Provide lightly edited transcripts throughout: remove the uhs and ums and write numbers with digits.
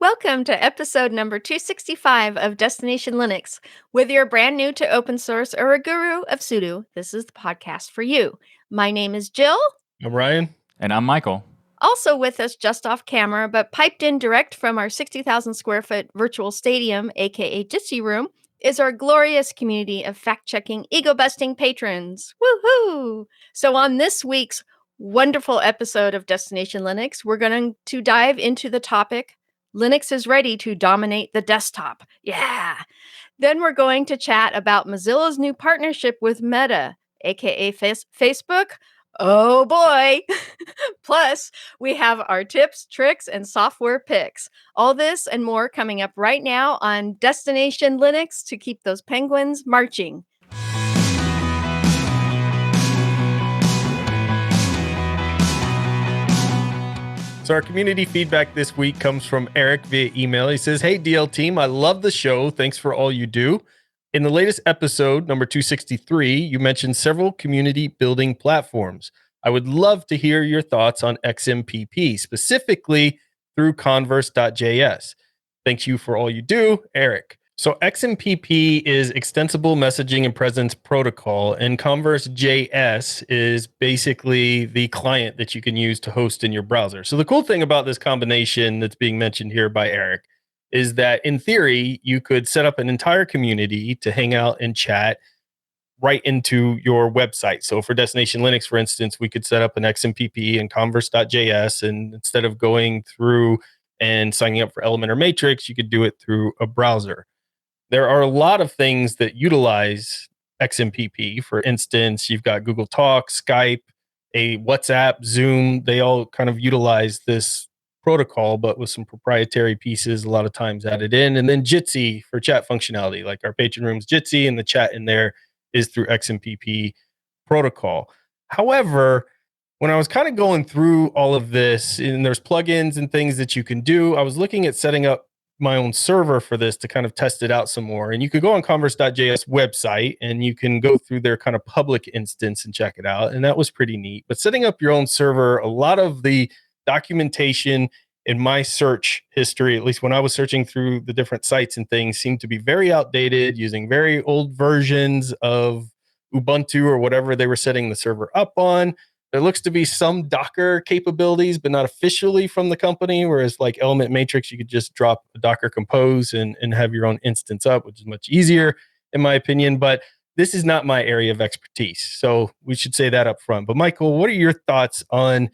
Welcome to episode number 265 of Destination Linux. Whether you're brand new to open source or a guru of sudo, this is the podcast for you. My name is Jill. I'm Ryan. And I'm Michael. Also with us just off camera, but piped in direct from our 60,000 square foot virtual stadium, aka Jitsi Room, is our glorious community of fact-checking, ego-busting patrons. Woohoo! So on this week's wonderful episode of Destination Linux, we're going to dive into the topic, Linux is ready to dominate the desktop. Yeah! Then we're going to chat about Mozilla's new partnership with Meta, aka Facebook. Oh boy! Plus, we have our tips, tricks, and software picks. All this and more coming up right now on Destination Linux to keep those penguins marching. So our community feedback this week comes from Eric via email. He says, "Hey DL team, I love the show. Thanks for all you do. In the latest episode, number 263, you mentioned several community building platforms. I would love to hear your thoughts on XMPP, specifically through converse.js. Thank you for all you do, Eric." So XMPP is Extensible Messaging and Presence Protocol, and Converse.js is basically the client that you can use to host in your browser. So the cool thing about this combination that's being mentioned here by Eric is that in theory, you could set up an entire community to hang out and chat right into your website. So for Destination Linux, for instance, we could set up an XMPP and Converse.js, and instead of going through and signing up for Element or Matrix, you could do it through a browser. There are a lot of things that utilize XMPP. For instance, you've got Google Talk, Skype, a WhatsApp, Zoom. They all kind of utilize this protocol, but with some proprietary pieces a lot of times added in. And then Jitsi for chat functionality, like our Patron Room's Jitsi, and the chat in there is through XMPP protocol. However, when I was kind of going through all of this, and there's plugins and things that you can do, I was looking at setting up my own server for this to kind of test it out some more. And you could go on Converse.js website and you can go through their kind of public instance and check it out. And that was pretty neat. But setting up your own server, a lot of the documentation in my search history, at least when I was searching through the different sites and things, seemed to be very outdated, using very old versions of Ubuntu or whatever they were setting the server up on. There looks to be some Docker capabilities, but not officially from the company, whereas like Element Matrix, you could just drop a Docker Compose and have your own instance up, which is much easier, in my opinion. But this is not my area of expertise, so we should say that up front. But Michael, what are your thoughts on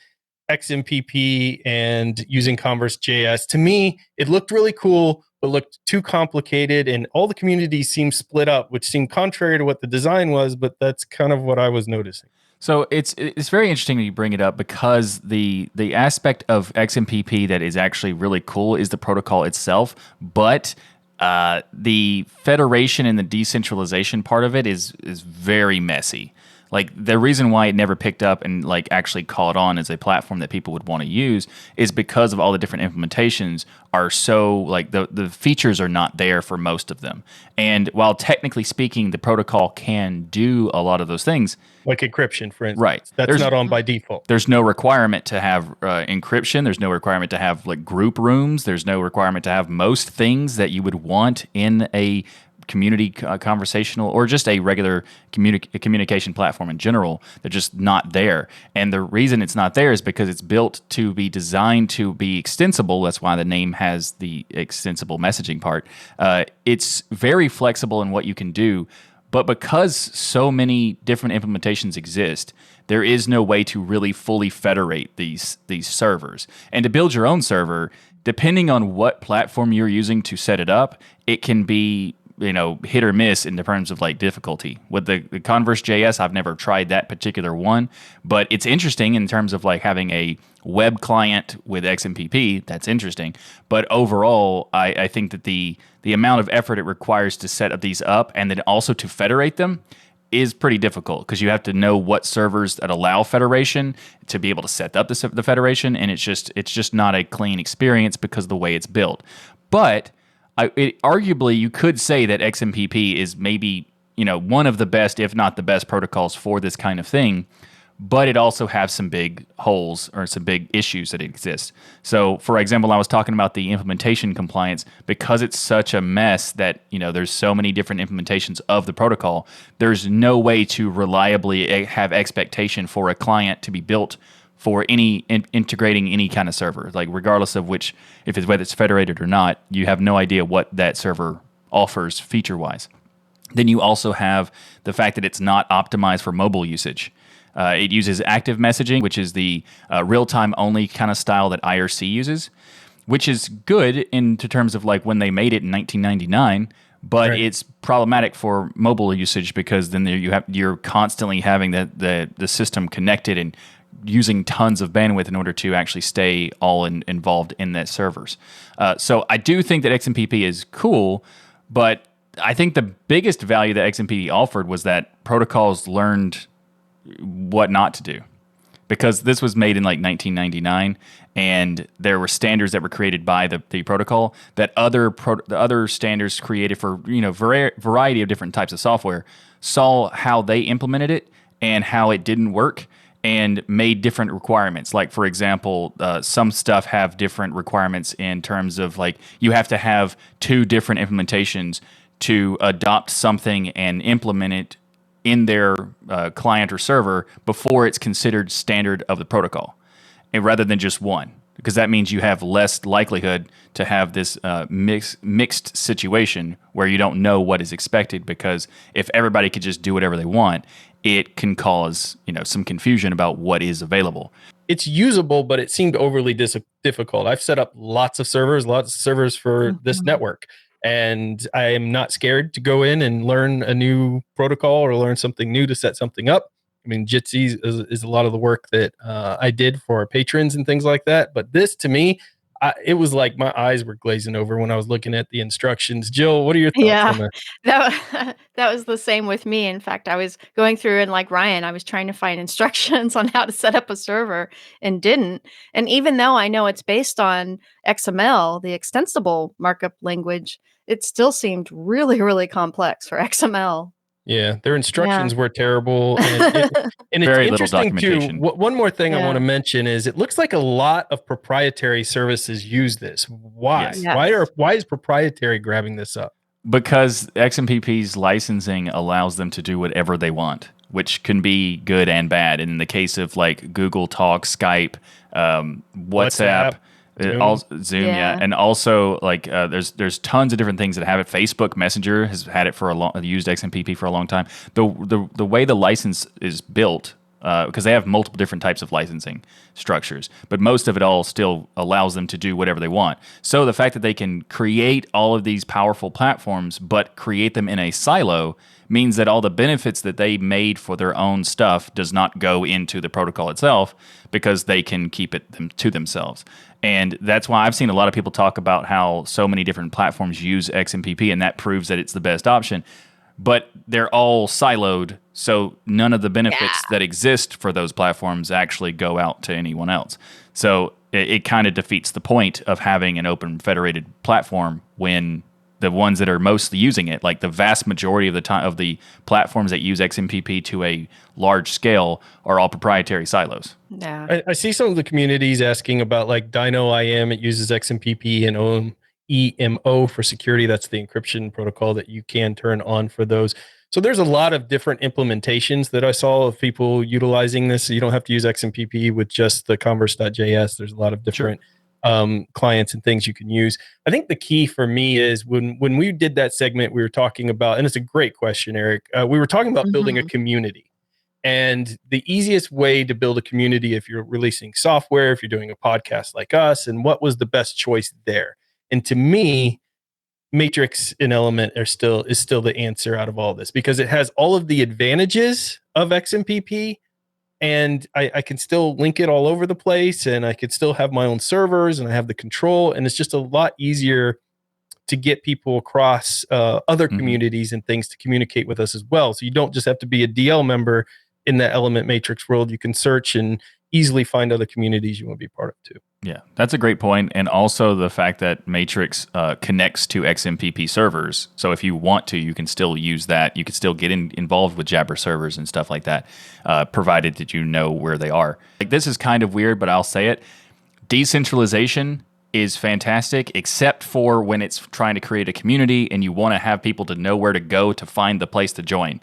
XMPP and using Converse.js? To me, it looked really cool, but looked too complicated, and all the communities seemed split up, which seemed contrary to what the design was, but that's kind of what I was noticing. So it's very interesting that you bring it up, because the aspect of XMPP that is actually really cool is the protocol itself, but the federation and the decentralization part of it is very messy. Like, the reason why it never picked up and like actually caught on as a platform that people would want to use is because of all the different implementations are so, like, the features are not there for most of them. And while technically speaking, the protocol can do a lot of those things, like encryption, for instance. Right. That's not on by default. There's no requirement to have encryption. There's no requirement to have like group rooms. There's no requirement to have most things that you would want in a community conversational or just a regular communication platform in general. They're just not there. And the reason it's not there is because it's built to be designed to be extensible. That's why the name has the extensible messaging part. It's very flexible in what you can do. But because so many different implementations exist, there is no way to really fully federate these servers. And to build your own server, depending on what platform you're using to set it up, it can be, hit or miss in terms of like difficulty. With the Converse.js, I've never tried that particular one, but it's interesting in terms of like having a web client with XMPP. That's interesting. But overall, I think that the amount of effort it requires to set these up and then also to federate them is pretty difficult, because you have to know what servers that allow federation to be able to set up the federation, and it's just not a clean experience because of the way it's built. But arguably, you could say that XMPP is maybe one of the best, if not the best, protocols for this kind of thing. but it also has some big holes or some big issues that exist. So, for example, I was talking about the implementation compliance because it's such a mess that, there's so many different implementations of the protocol. There's no way to reliably have expectation for a client to be built for any integrating any kind of server, like regardless of whether it's federated or not, you have no idea what that server offers feature-wise. Then you also have the fact that it's not optimized for mobile usage. It uses active messaging, which is the real-time only kind of style that IRC uses, which is good in terms of like when they made it in 1999, but it's problematic for mobile usage because then you're constantly having the system connected and using tons of bandwidth in order to actually stay all involved in the servers. So I do think that XMPP is cool, but I think the biggest value that XMPP offered was that protocols learned what not to do, because this was made in like 1999, and there were standards that were created by the protocol that the other standards created for variety of different types of software saw how they implemented it and how it didn't work and made different requirements. Like, for example, some stuff have different requirements in terms of like you have to have 2 different implementations to adopt something and implement it in their client or server before it's considered standard of the protocol, and rather than just one, because that means you have less likelihood to have this mixed situation where you don't know what is expected, because if everybody could just do whatever they want, it can cause some confusion about what is available. It's usable, but it seemed overly difficult. I've set up lots of servers for this network, and I am not scared to go in and learn a new protocol or learn something new to set something up. I mean, Jitsi is a lot of the work that I did for our patrons and things like that. But this, to me, it was like my eyes were glazing over when I was looking at the instructions. Jill, what are your thoughts on that? That was the same with me. In fact, I was going through, and like Ryan, I was trying to find instructions on how to set up a server and didn't. And even though I know it's based on XML, the extensible markup language, it still seemed really, really complex for XML. Yeah, their instructions were terrible, and it's Very little interesting too. documentation. One more thing I want to Yeah. mention is it looks like a lot of proprietary services use this. Why? Yes. Why is proprietary grabbing this up? Because XMPP's licensing allows them to do whatever they want, which can be good and bad. And in the case of like Google Talk, Skype, WhatsApp, Zoom, Yeah. and also like there's tons of different things that have it. Facebook Messenger has had it for used XMPP for a long time. The way the license is built, because they have multiple different types of licensing structures, but most of it all still allows them to do whatever they want. So the fact that they can create all of these powerful platforms, but create them in a silo, means that all the benefits that they made for their own stuff does not go into the protocol itself, because they can keep it to themselves. And that's why I've seen a lot of people talk about how so many different platforms use XMPP, and that proves that it's the best option. But they're all siloed, so none of the benefits that exist for those platforms actually go out to anyone else. So it kind of defeats the point of having an open federated platform when the ones that are mostly using it, like the vast majority of the time of the platforms that use XMPP to a large scale, are all proprietary silos. Yeah. I see some of the communities asking about like DynoIM. It uses XMPP and EMO for security. That's the encryption protocol that you can turn on for those. So there's a lot of different implementations that I saw of people utilizing this. So you don't have to use XMPP with just the converse.js. There's a lot of different clients and things you can use. I think the key for me is when we did that segment, we were talking about, and it's a great question, Eric. We were talking about building a community. And the easiest way to build a community, if you're releasing software, if you're doing a podcast like us, and what was the best choice there? And to me, Matrix and Element is still the answer out of all this, because it has all of the advantages of XMPP, and I can still link it all over the place, and I could still have my own servers, and I have the control, and it's just a lot easier to get people across other communities and things to communicate with us as well. So you don't just have to be a DL member in the Element Matrix world. You can search and easily find other communities you want to be part of too. Yeah, that's a great point. And also the fact that Matrix connects to XMPP servers. So if you want to, you can still use that. You can still get involved with Jabber servers and stuff like that, provided that you know where they are. Like, this is kind of weird, but I'll say it. Decentralization is fantastic, except for when it's trying to create a community and you want to have people to know where to go to find the place to join.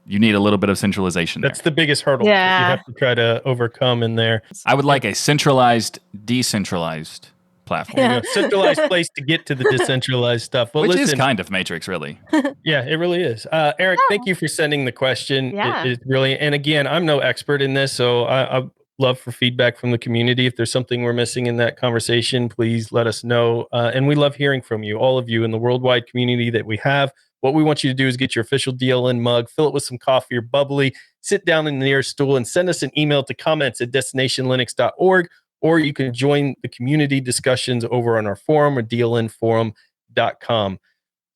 You need a little bit of centralization. That's the biggest hurdle that you have to try to overcome in there. I would like a centralized, decentralized platform. You know, centralized place to get to the decentralized stuff. Well, Which is kind of Matrix, really. Yeah, it really is. Eric, thank you for sending the question. Yeah. It's really, and again, I'm no expert in this, so I love for feedback from the community. If there's something we're missing in that conversation, please let us know. And we love hearing from you, all of you in the worldwide community that we have. What we want you to do is get your official DLN mug, fill it with some coffee or bubbly, sit down in the nearest stool, and send us an email to comments@destinationlinux.org, or you can join the community discussions over on our forum or dlnforum.com.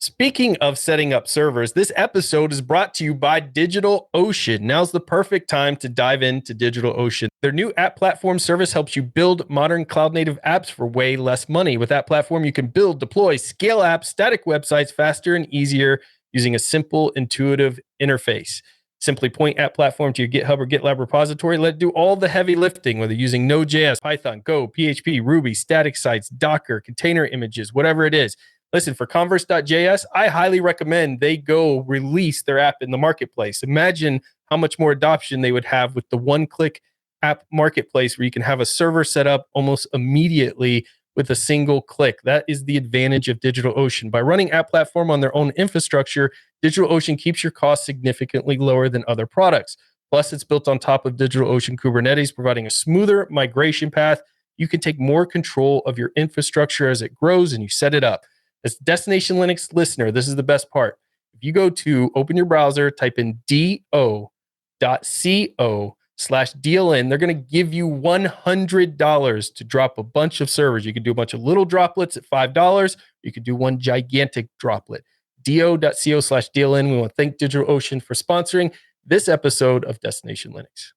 Speaking of setting up servers, this episode is brought to you by DigitalOcean. Now's the perfect time to dive into DigitalOcean. Their new app platform service helps you build modern cloud-native apps for way less money. With that platform, you can build, deploy, scale apps, static websites faster and easier using a simple, intuitive interface. Simply point App Platform to your GitHub or GitLab repository. Let it do all the heavy lifting, whether using Node.js, Python, Go, PHP, Ruby, static sites, Docker, container images, whatever it is. Listen, for Converse.js, I highly recommend they go release their app in the marketplace. Imagine how much more adoption they would have with the one-click app marketplace where you can have a server set up almost immediately with a single click. That is the advantage of DigitalOcean. By running App Platform on their own infrastructure, DigitalOcean keeps your costs significantly lower than other products. Plus, it's built on top of DigitalOcean Kubernetes, providing a smoother migration path. You can take more control of your infrastructure as it grows and you set it up. As a Destination Linux listener, this is the best part. If you go to open your browser, type in do.co/DLN, they're going to give you $100 to drop a bunch of servers. You can do a bunch of little droplets at $5. You could do one gigantic droplet. do.co/DLN. We want to thank DigitalOcean for sponsoring this episode of Destination Linux.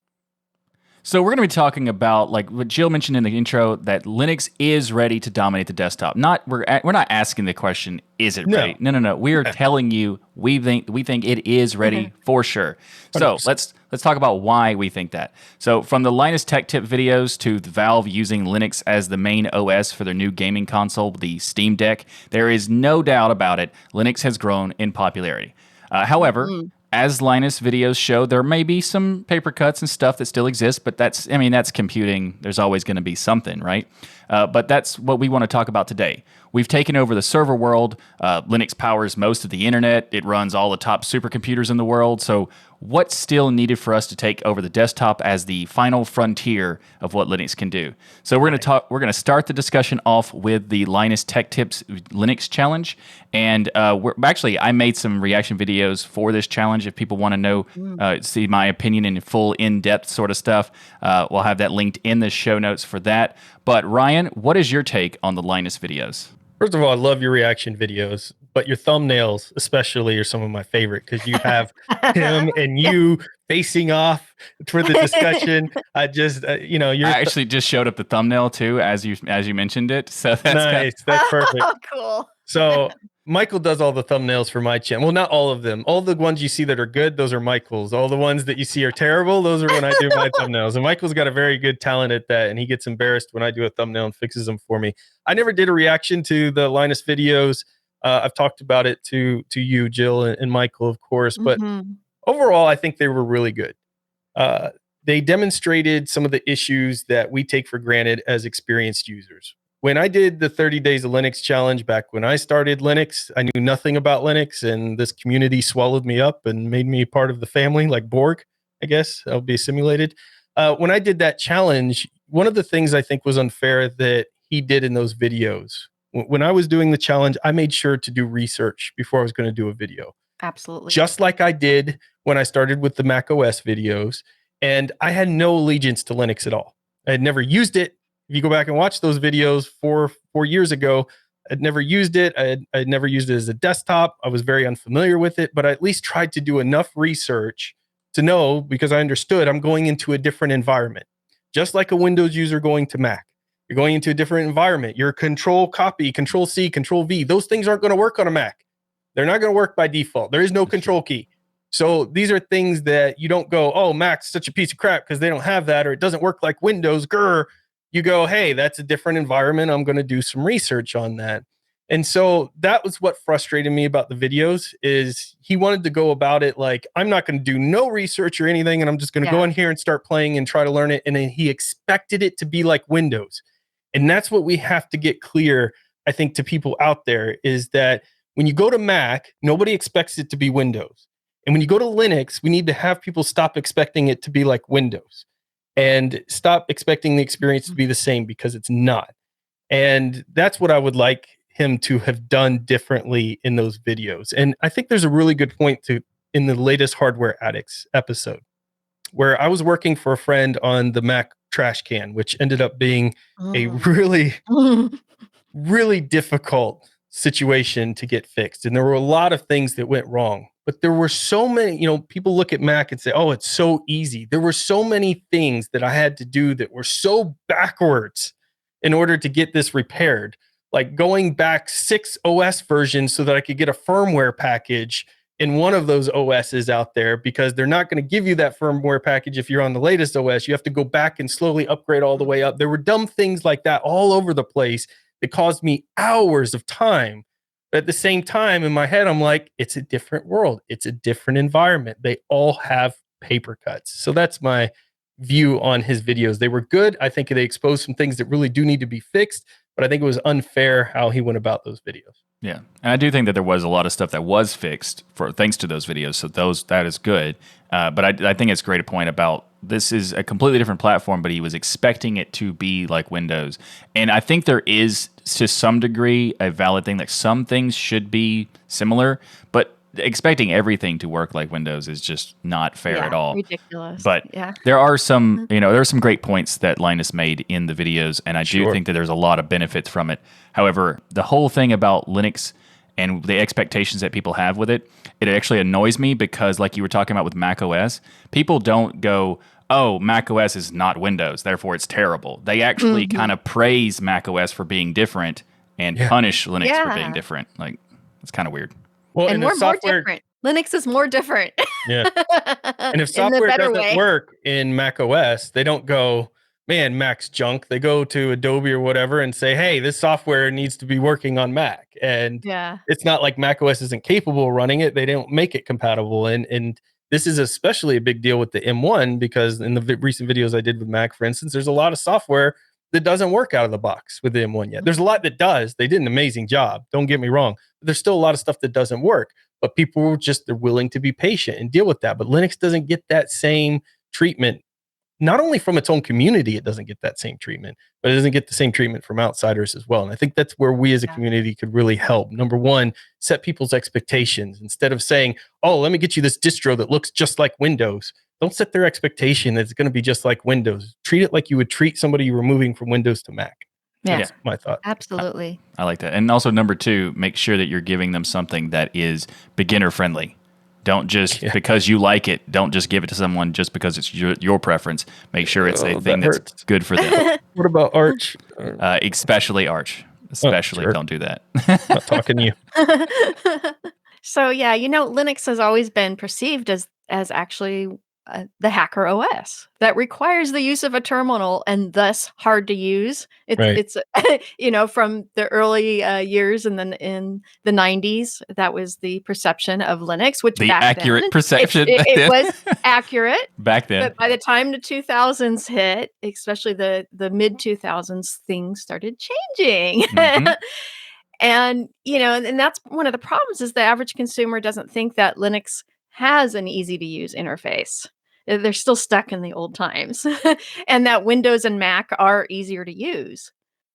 So we're going to be talking about, like what Jill mentioned in the intro, that Linux is ready to dominate the desktop. We're not asking the question, is it ready? No. We are telling you we think it is ready for sure. So 100%. Let's talk about why we think that. So from the Linus Tech Tip videos to the Valve using Linux as the main OS for their new gaming console, the Steam Deck, there is no doubt about it. Linux has grown in popularity. However, as Linus videos show, there may be some paper cuts and stuff that still exist, but that's computing. There's always going to be something, right? But that's what we want to talk about today. We've taken over the server world. Linux powers most of the internet. It runs all the top supercomputers in the world. So what's still needed for us to take over the desktop as the final frontier of what Linux can do? So we're going to start the discussion off with the Linus Tech Tips Linux Challenge. And I made some reaction videos for this challenge. If people want to know, see my opinion in full in-depth sort of stuff, we'll have that linked in the show notes for that. But Ryan, what is your take on the Linus videos? First of all, I love your reaction videos, but your thumbnails especially are some of my favorite because you have him and you facing off for the discussion. I just, I actually just showed up the thumbnail too, as you mentioned it. So that's nice. That's perfect. Oh, cool. So Michael does all the thumbnails for my channel. Well, not all of them. All the ones you see that are good, those are Michael's. All the ones that you see are terrible, those are when I do my thumbnails. And Michael's got a very good talent at that, and he gets embarrassed when I do a thumbnail and fixes them for me. I never did a reaction to the Linus videos. I've talked about it to you, Jill, and Michael, of course. But overall, I think they were really good. They demonstrated some of the issues that we take for granted as experienced users. When I did the 30 Days of Linux challenge back when I started Linux, I knew nothing about Linux, and this community swallowed me up and made me part of the family, like Borg, I guess. I'll be assimilated. When I did that challenge, one of the things I think was unfair that he did in those videos, when I was doing the challenge, I made sure to do research before I was going to do a video. Absolutely. Just like I did when I started with the Mac OS videos, and I had no allegiance to Linux at all. I had never used it. If you go back and watch those videos 4 years ago, I'd never used it. I'd never used it as a desktop. I was very unfamiliar with it, but I at least tried to do enough research to know, because I understood I'm going into a different environment. just like a Windows user going to Mac. You're going into a different environment. Your control copy, control C, control V, those things aren't going to work on a Mac. They're not going to work by default. There is no control key. So these are things that you don't go, oh, Mac's such a piece of crap because they don't have that, or it doesn't work like Windows. Grr. You go, hey, that's a different environment. I'm going to do some research on that. And so that was what frustrated me about the videos is he wanted to go about it like, I'm not going to do no research or anything, and I'm just going to go in here and start playing and try to learn it. And then he expected it to be like Windows. And that's what we have to get clear, I think, to people out there is that when you go to Mac, nobody expects it to be Windows. And when you go to Linux, we need to have people stop expecting it to be like Windows and stop expecting the experience to be the same because it's not. And that's what I would like him to have done differently in those videos. And I think there's a really good point in the latest Hardware Addicts episode where I was working for a friend on the Mac trash can, which ended up being a really, really difficult situation to get fixed. And there were a lot of things that went wrong. But there were so many, people look at Mac and say, oh, it's so easy. There were so many things that I had to do that were so backwards in order to get this repaired. Like going back 6 OS versions so that I could get a firmware package in one of those OSs out there, because they're not going to give you that firmware package if you're on the latest OS. You have to go back and slowly upgrade all the way up. There were dumb things like that all over the place that caused me hours of time. But at the same time, in my head, I'm like, it's a different world. It's a different environment. They all have paper cuts. So that's my view on his videos. They were good. I think they exposed some things that really do need to be fixed, but I think it was unfair how he went about those videos. Yeah, and I do think that there was a lot of stuff that was fixed thanks to those videos. So that is good. But I think it's a great point about this is a completely different platform, but he was expecting it to be like Windows. And I think there is, to some degree, a valid thing that some things should be similar, but expecting everything to work like Windows is just not fair at all. Ridiculous. But there are some, there are some great points that Linus made in the videos, and I do think that there's a lot of benefits from it. However, the whole thing about Linux and the expectations that people have with it, it actually annoys me because, like you were talking about with Mac OS, people don't go, oh, Mac OS is not Windows, therefore it's terrible. They actually kind of praise Mac OS for being different and punish Linux for being different. Like, it's kind of weird. Well, and more different. Linux is more different. Yeah. And if software doesn't work in Mac OS, they don't go, man, Mac's junk. They go to Adobe or whatever and say, hey, this software needs to be working on Mac. And it's not like Mac OS isn't capable of running it. They don't make it compatible. And this is especially a big deal with the M1 because in the recent videos I did with Mac, for instance, there's a lot of software that doesn't work out of the box with the M1 yet. There's a lot that does. They did an amazing job. Don't get me wrong. But there's still a lot of stuff that doesn't work. But people they're willing to be patient and deal with that. But Linux doesn't get that same treatment. Not only from its own community, it doesn't get that same treatment, but it doesn't get the same treatment from outsiders as well. And I think that's where we as a community could really help. Number one, set people's expectations. Instead of saying, oh, let me get you this distro that looks just like Windows. Don't set their expectation that it's going to be just like Windows. Treat it like you would treat somebody you were moving from Windows to Mac. Yeah. That's my thought. Absolutely. I like that. And also, number two, make sure that you're giving them something that is beginner friendly. Don't just, because you like it, don't just give it to someone just because it's your preference. Make sure it's a thing that's good for them. What about Arch? Especially Arch. Especially don't do that. Not talking to you. So, Linux has always been perceived as actually the hacker OS that requires the use of a terminal and thus hard to use. It's from the early years and then in the 90s, that was the perception of Linux, which the accurate perception. It was accurate back then. But by the time the 2000s hit, especially the mid 2000s, things started changing. Mm-hmm. And that's one of the problems is the average consumer doesn't think that Linux has an easy to use interface. They're still stuck in the old times and that Windows and Mac are easier to use.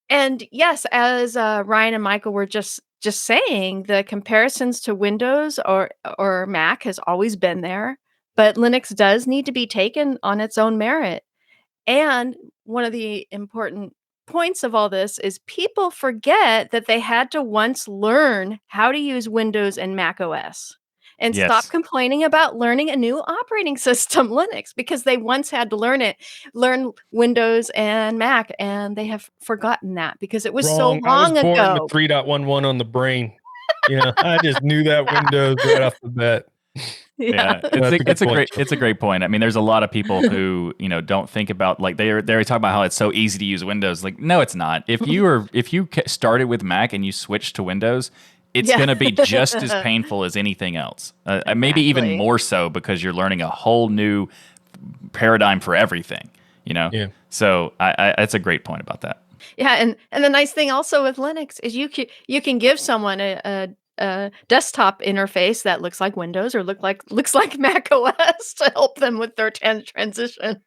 And yes, as Ryan and Michael were just saying, the comparisons to Windows or Mac has always been there, but Linux does need to be taken on its own merit. And one of the important points of all this is people forget that they had to once learn how to use Windows and Mac OS. and stop Yes. complaining about learning a new operating system, Linux, because they once had to learn Windows and Mac, and they have forgotten that because it was so Wrong. I was long born with ago. 3.11 on the brain. I just knew that Windows right off the bat. Yeah, That's a good point, Joe. it's a great point. I mean, there's a lot of people who don't think about, like, they're talking about how it's so easy to use Windows. Like, no, it's not. If you started with Mac and you switched to Windows, it's Yeah. going to be just as painful as anything else. Maybe even Exactly. more so, because you're learning a whole new paradigm for everything. Yeah. So that's a great point about that. Yeah, and the nice thing also with Linux is you can give someone a desktop interface that looks like Windows or looks like Mac OS to help them with their transition.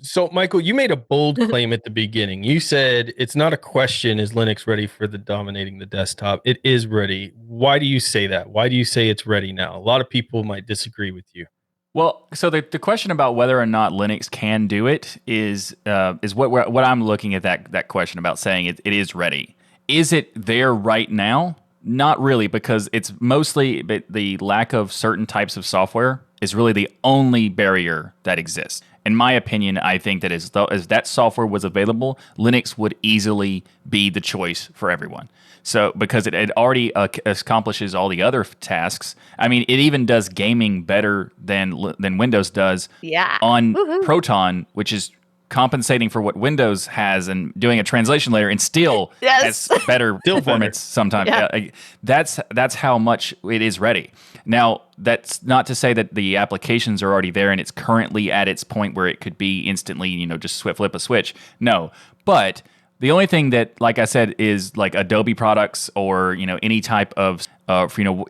So, Michael, you made a bold claim at the beginning. You said it's not a question, is Linux ready for the dominating the desktop? It is ready. Why do you say that? Why do you say it's ready now? A lot of people might disagree with you. Well, so the question about whether or not Linux can do it is what I'm looking at that question about saying it is ready. Is it there right now? Not really, because it's mostly the lack of certain types of software is really the only barrier that exists. In my opinion, I think that as that software was available, Linux would easily be the choice for everyone. So, because it already accomplishes all the other tasks. I mean, it even does gaming better than Windows does Yeah. on Woohoo. Proton, which is compensating for what Windows has and doing a translation layer, and still Yes. has better Still performance sometimes. Yeah. That's how much it is ready. Now, that's not to say that the applications are already there and it's currently at its point where it could be instantly, just flip a switch. No, but the only thing that, like I said, is like Adobe products or any type of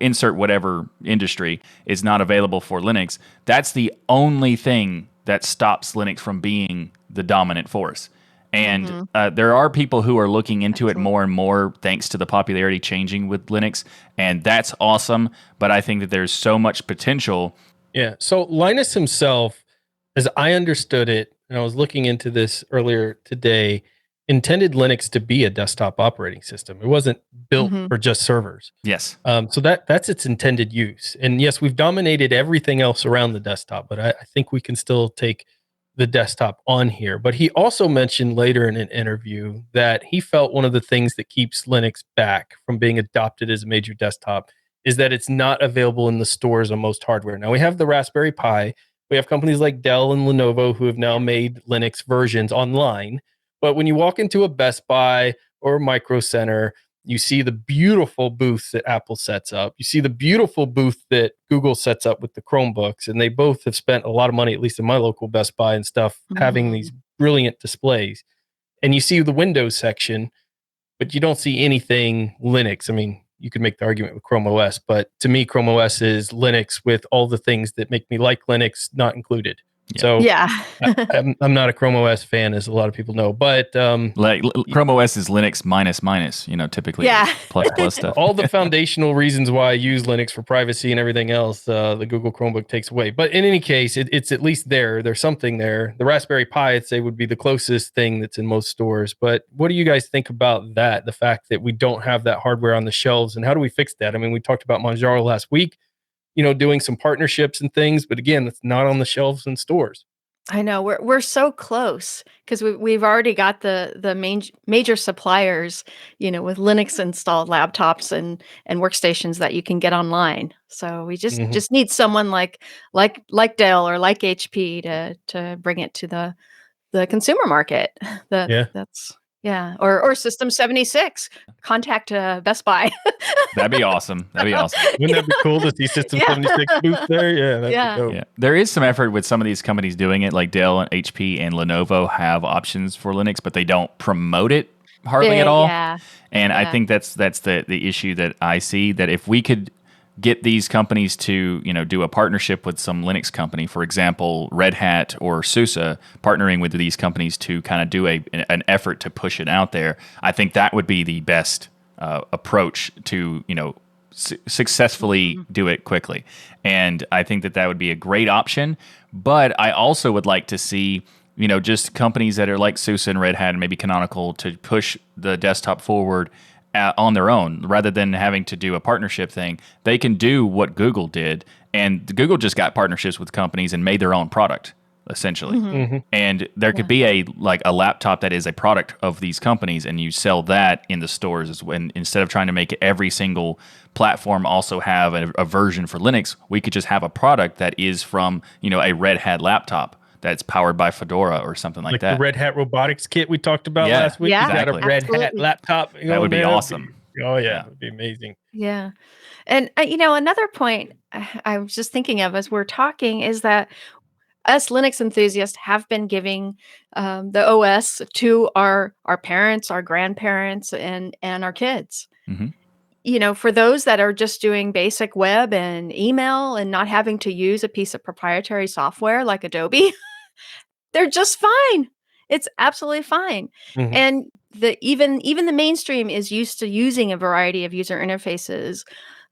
insert whatever industry is not available for Linux. That's the only thing that stops Linux from being the dominant force. And there are people who are looking into it more and more thanks to the popularity changing with Linux, and that's awesome. But I think that there's so much potential. Yeah. So Linus himself, as I understood it, and I was looking into this earlier today, intended Linux to be a desktop operating system. It wasn't built for just servers. Yes. So that's its intended use. And yes, we've dominated everything else around the desktop, but I think we can still take the desktop on here. But he also mentioned later in an interview that he felt one of the things that keeps Linux back from being adopted as a major desktop is that it's not available in the stores on most hardware. Now we have the Raspberry Pi. We have companies like Dell and Lenovo who have now made Linux versions online. But when you walk into a Best Buy or a Micro Center, you see the beautiful booths that Apple sets up. You see the beautiful booth that Google sets up with the Chromebooks. And they both have spent a lot of money, at least in my local Best Buy and stuff, having these brilliant displays. And you see the Windows section, but you don't see anything Linux. I mean, you could make the argument with Chrome OS, but to me, Chrome OS is Linux with all the things that make me like Linux not included. Yeah. So Yeah. I'm not a Chrome OS fan, as a lot of people know, but Like Chrome OS is Linux minus, typically Yeah. plus stuff. all the foundational reasons why I use Linux for privacy and everything else, the Google Chromebook takes away. But in any case, it's at least there. There's something there. The Raspberry Pi, I'd say, would be the closest thing that's in most stores. But what do you guys think about that? The fact that we don't have that hardware on the shelves, and how do we fix that? I mean, we talked about Manjaro last week, doing some partnerships and things, but again, it's not on the shelves in stores. I know we're so close because we've already got the major suppliers, with Linux installed laptops and workstations that you can get online. So we just need someone like Dell or like HP to bring it to the consumer market. Or System 76. Contact Best Buy. That'd be awesome. Wouldn't that be cool to see System 76 booth there? Yeah, that'd be dope. Yeah. There is some effort with some of these companies doing it, like Dell and HP and Lenovo have options for Linux, but they don't promote it hardly at all. Yeah. And I think that's the issue that I see, that if we could get these companies to do a partnership with some Linux company, for example, Red Hat or SUSE, partnering with these companies to kind of do an effort to push it out there, I think that would be the best approach to successfully do it quickly. And I think that would be a great option. But I also would like to see just companies that are like SUSE and Red Hat and maybe Canonical to push the desktop forward on their own rather than having to do a partnership thing. They can do what Google did, and Google just got partnerships with companies and made their own product essentially. And there could be a laptop that is a product of these companies, and you sell that in the stores as well. And instead of trying to make every single platform also have a version for Linux, we could just have a product that is from a Red Hat laptop that's powered by Fedora or something like that. The Red Hat robotics kit we talked about last week. Yeah, you got a Red Hat laptop. That would be awesome. It would be amazing. Yeah. And, another point I was just thinking of as we're talking is that us Linux enthusiasts have been giving the OS to our parents, our grandparents, and our kids. For those that are just doing basic web and email and not having to use a piece of proprietary software like Adobe, they're just fine. It's absolutely fine. And even the mainstream is used to using a variety of user interfaces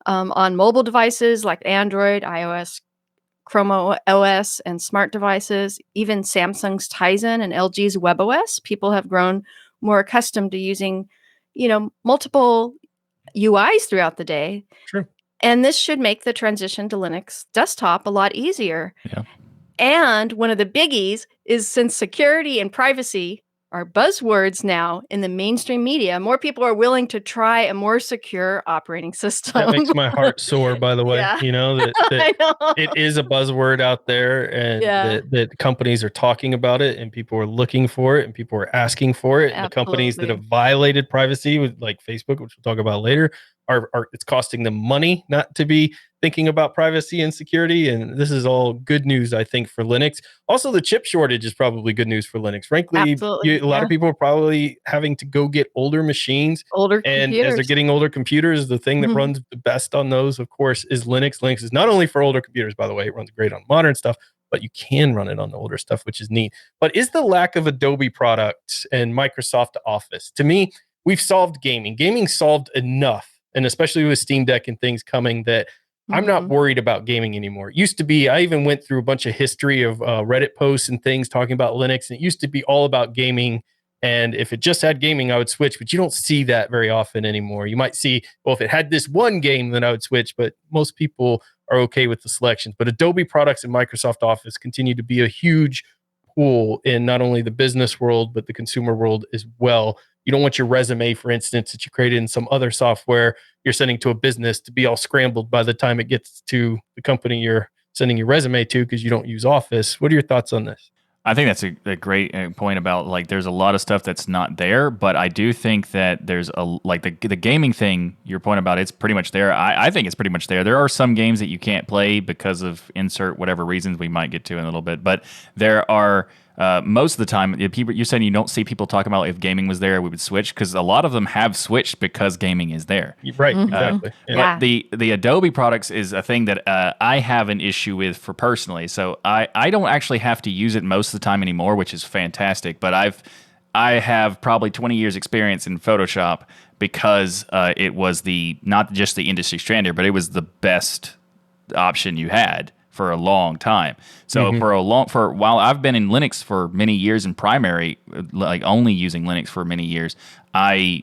on mobile devices like Android, iOS, Chrome OS, and smart devices. Even Samsung's Tizen and LG's WebOS. People have grown more accustomed to using, multiple UIs throughout the day. True. And this should make the transition to Linux desktop a lot easier. Yeah. And one of the biggies is, since security and privacy are buzzwords now in the mainstream media, more people are willing to try a more secure operating system. That makes my heart sore, by the way. Yeah. That it is a buzzword out there, and that companies are talking about it, and people are looking for it, and people are asking for it. And the companies that have violated privacy, with like Facebook, which we'll talk about later, are it's costing them money not to be thinking about privacy and security. And this is all good news, I think, for Linux. Also, the chip shortage is probably good news for Linux. Frankly, a lot of people are probably having to go get older machines. And as they're getting older computers, the thing that runs the best on those, of course, is Linux. Linux is not only for older computers, by the way. It runs great on modern stuff, but you can run it on the older stuff, which is neat. But is the lack of Adobe products and Microsoft Office? To me, we've solved gaming. Gaming solved enough, and especially with Steam Deck and things coming, that I'm not worried about gaming anymore. It used to be, I even went through a bunch of history of Reddit posts and things talking about Linux, and it used to be all about gaming. And if it just had gaming, I would switch, but you don't see that very often anymore. You might see, well, if it had this one game, then I would switch, but most people are okay with the selections. But Adobe products and Microsoft Office continue to be a huge pool in not only the business world, but the consumer world as well. You don't want your resume, for instance, that you created in some other software you're sending to a business to be all scrambled by the time it gets to the company you're sending your resume to, because you don't use Office. What are your thoughts on this? I think that's a great point about, like, there's a lot of stuff that's not there, but I do think that there's the gaming thing, your point about it's pretty much there. I think it's pretty much there. There are some games that you can't play because of insert whatever reasons we might get to in a little bit, but there are most of the time, you're saying you don't see people talking about if gaming was there, we would switch, because a lot of them have switched because gaming is there. Right, exactly. But the Adobe products is a thing that I have an issue with for personally. So I don't actually have to use it most of the time anymore, which is fantastic. But I have probably 20 years experience in Photoshop because it was not just the industry standard, but it was the best option you had for a long time. So for while I've been in Linux for many years in primary, like only using Linux for many years, I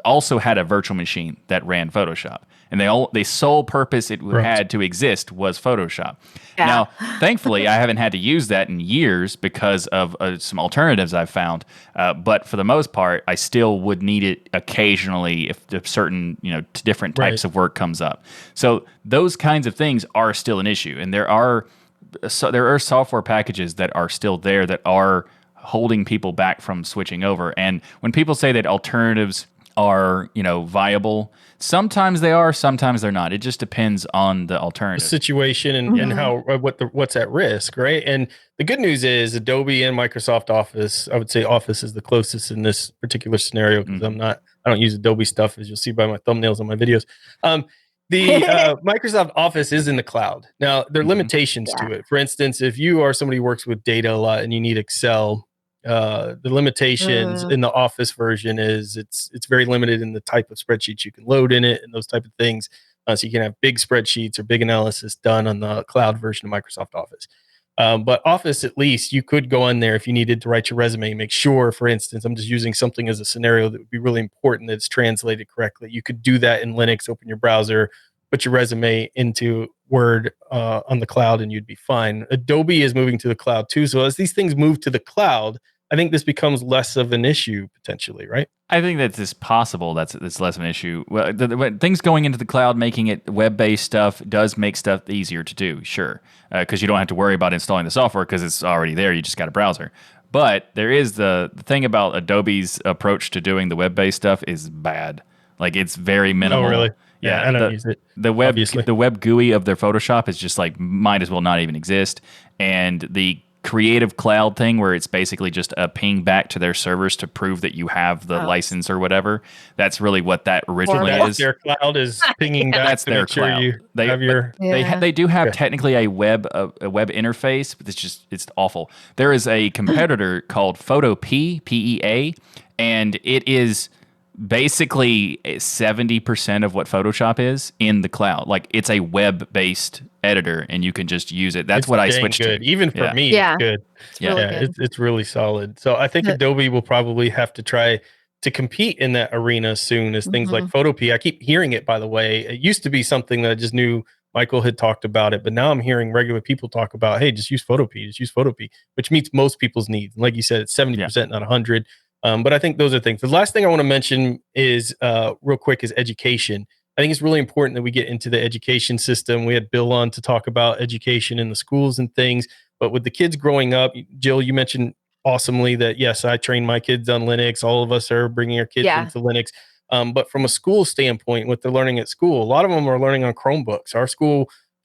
also had a virtual machine that ran Photoshop, and the sole purpose it had to exist was Photoshop. Yeah. Now, thankfully, I haven't had to use that in years because of some alternatives I've found. But for the most part, I still would need it occasionally if certain different types of work comes up. So those kinds of things are still an issue, and there are software packages that are still there that are holding people back from switching over. And when people say that alternatives are viable, sometimes they are, sometimes they're not. It just depends on the alternative situation and how what's at risk, right? And the good news is Adobe and Microsoft Office, I would say Office is the closest in this particular scenario, because I don't use Adobe stuff, as you'll see by my thumbnails on my videos. The Microsoft Office is in the cloud. Now, there are limitations to it. For instance, if you are somebody who works with data a lot and you need Excel, the limitations in the Office version is it's very limited in the type of spreadsheets you can load in it and those type of things. So you can have big spreadsheets or big analysis done on the cloud version of Microsoft Office. But Office, at least, you could go in there if you needed to write your resume, make sure, for instance, I'm just using something as a scenario that would be really important that it's translated correctly. You could do that in Linux, open your browser, put your resume into Word on the cloud, and you'd be fine. Adobe is moving to the cloud too. So as these things move to the cloud, I think this becomes less of an issue potentially, right? I think that it's possible that's less of an issue. Well, things going into the cloud, making it web-based stuff, does make stuff easier to do, sure, because you don't have to worry about installing the software because it's already there. You just got a browser. But there is the thing about Adobe's approach to doing the web-based stuff is bad. Like, it's very minimal. Oh, really? Yeah, I don't use it. The web GUI of their Photoshop is just like might as well not even exist, and the Creative Cloud thing where it's basically just a ping back to their servers to prove that you have the license or whatever. That's really what that originally is. Their cloud is pinging back. That's their cloud. You have your. They do have technically a web interface, but it's awful. There is a competitor called PEA, and it is basically 70% of what Photoshop is in the cloud. Like, it's a web-based editor, and you can just use it. That's what I switched to. Even for me, it's good. It's really solid. So I think Adobe will probably have to try to compete in that arena soon as things like Photopea. I keep hearing it, by the way. It used to be something that I just knew Michael had talked about it, but now I'm hearing regular people talk about, hey, just use Photopea, which meets most people's needs. And like you said, it's 70%, not 100. But I think those are things. The last thing I want to mention is real quick is education. I think it's really important that we get into the education system. We had Bill on to talk about education in the schools and things, but with the kids growing up, Jill, you mentioned awesomely that, yes, I train my kids on Linux. All of us are bringing our kids into Linux. But from a school standpoint, what they're learning at school, a lot of them are learning on Chromebooks. Our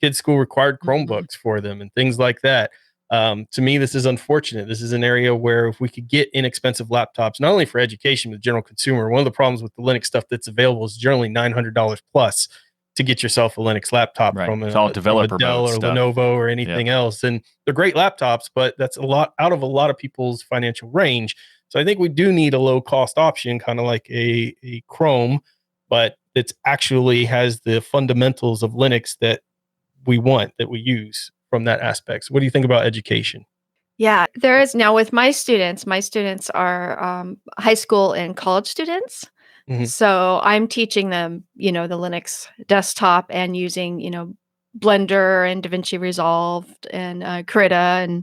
kids' school required Chromebooks for them and things like that. To me, this is unfortunate. This is an area where if we could get inexpensive laptops, not only for education, but general consumer, one of the problems with the Linux stuff that's available is generally $900 plus to get yourself a Linux laptop from a Dell or Lenovo or anything else. And they're great laptops, but that's a lot out of a lot of people's financial range. So I think we do need a low cost option, kind of like a Chrome, but it actually has the fundamentals of Linux that we want, that we use from that aspect. So what do you think about education? Yeah, there is now with my students are high school and college students. So I'm teaching them, the Linux desktop and using, Blender and DaVinci Resolve and Krita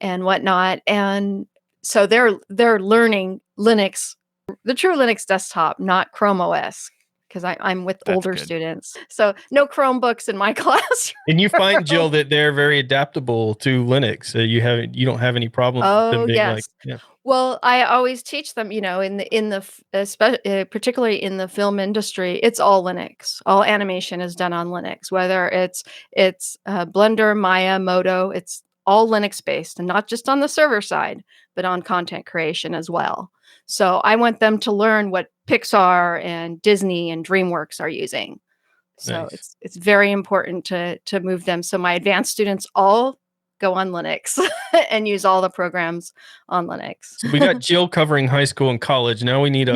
and whatnot. And so they're learning Linux, the true Linux desktop, not Chrome OS. Because I'm with older students. So no Chromebooks in my class. And you find, Jill, that they're very adaptable to Linux. So you don't have any problems with them being Well, I always teach them, particularly in the film industry, it's all Linux. All animation is done on Linux, whether it's Blender, Maya, Modo, it's all Linux based, and not just on the server side, but on content creation as well. So I want them to learn what Pixar and Disney and DreamWorks are using. So it's very important to move them. So my advanced students all go on Linux and use all the programs on Linux. So we got Jill covering high school and college. Now we need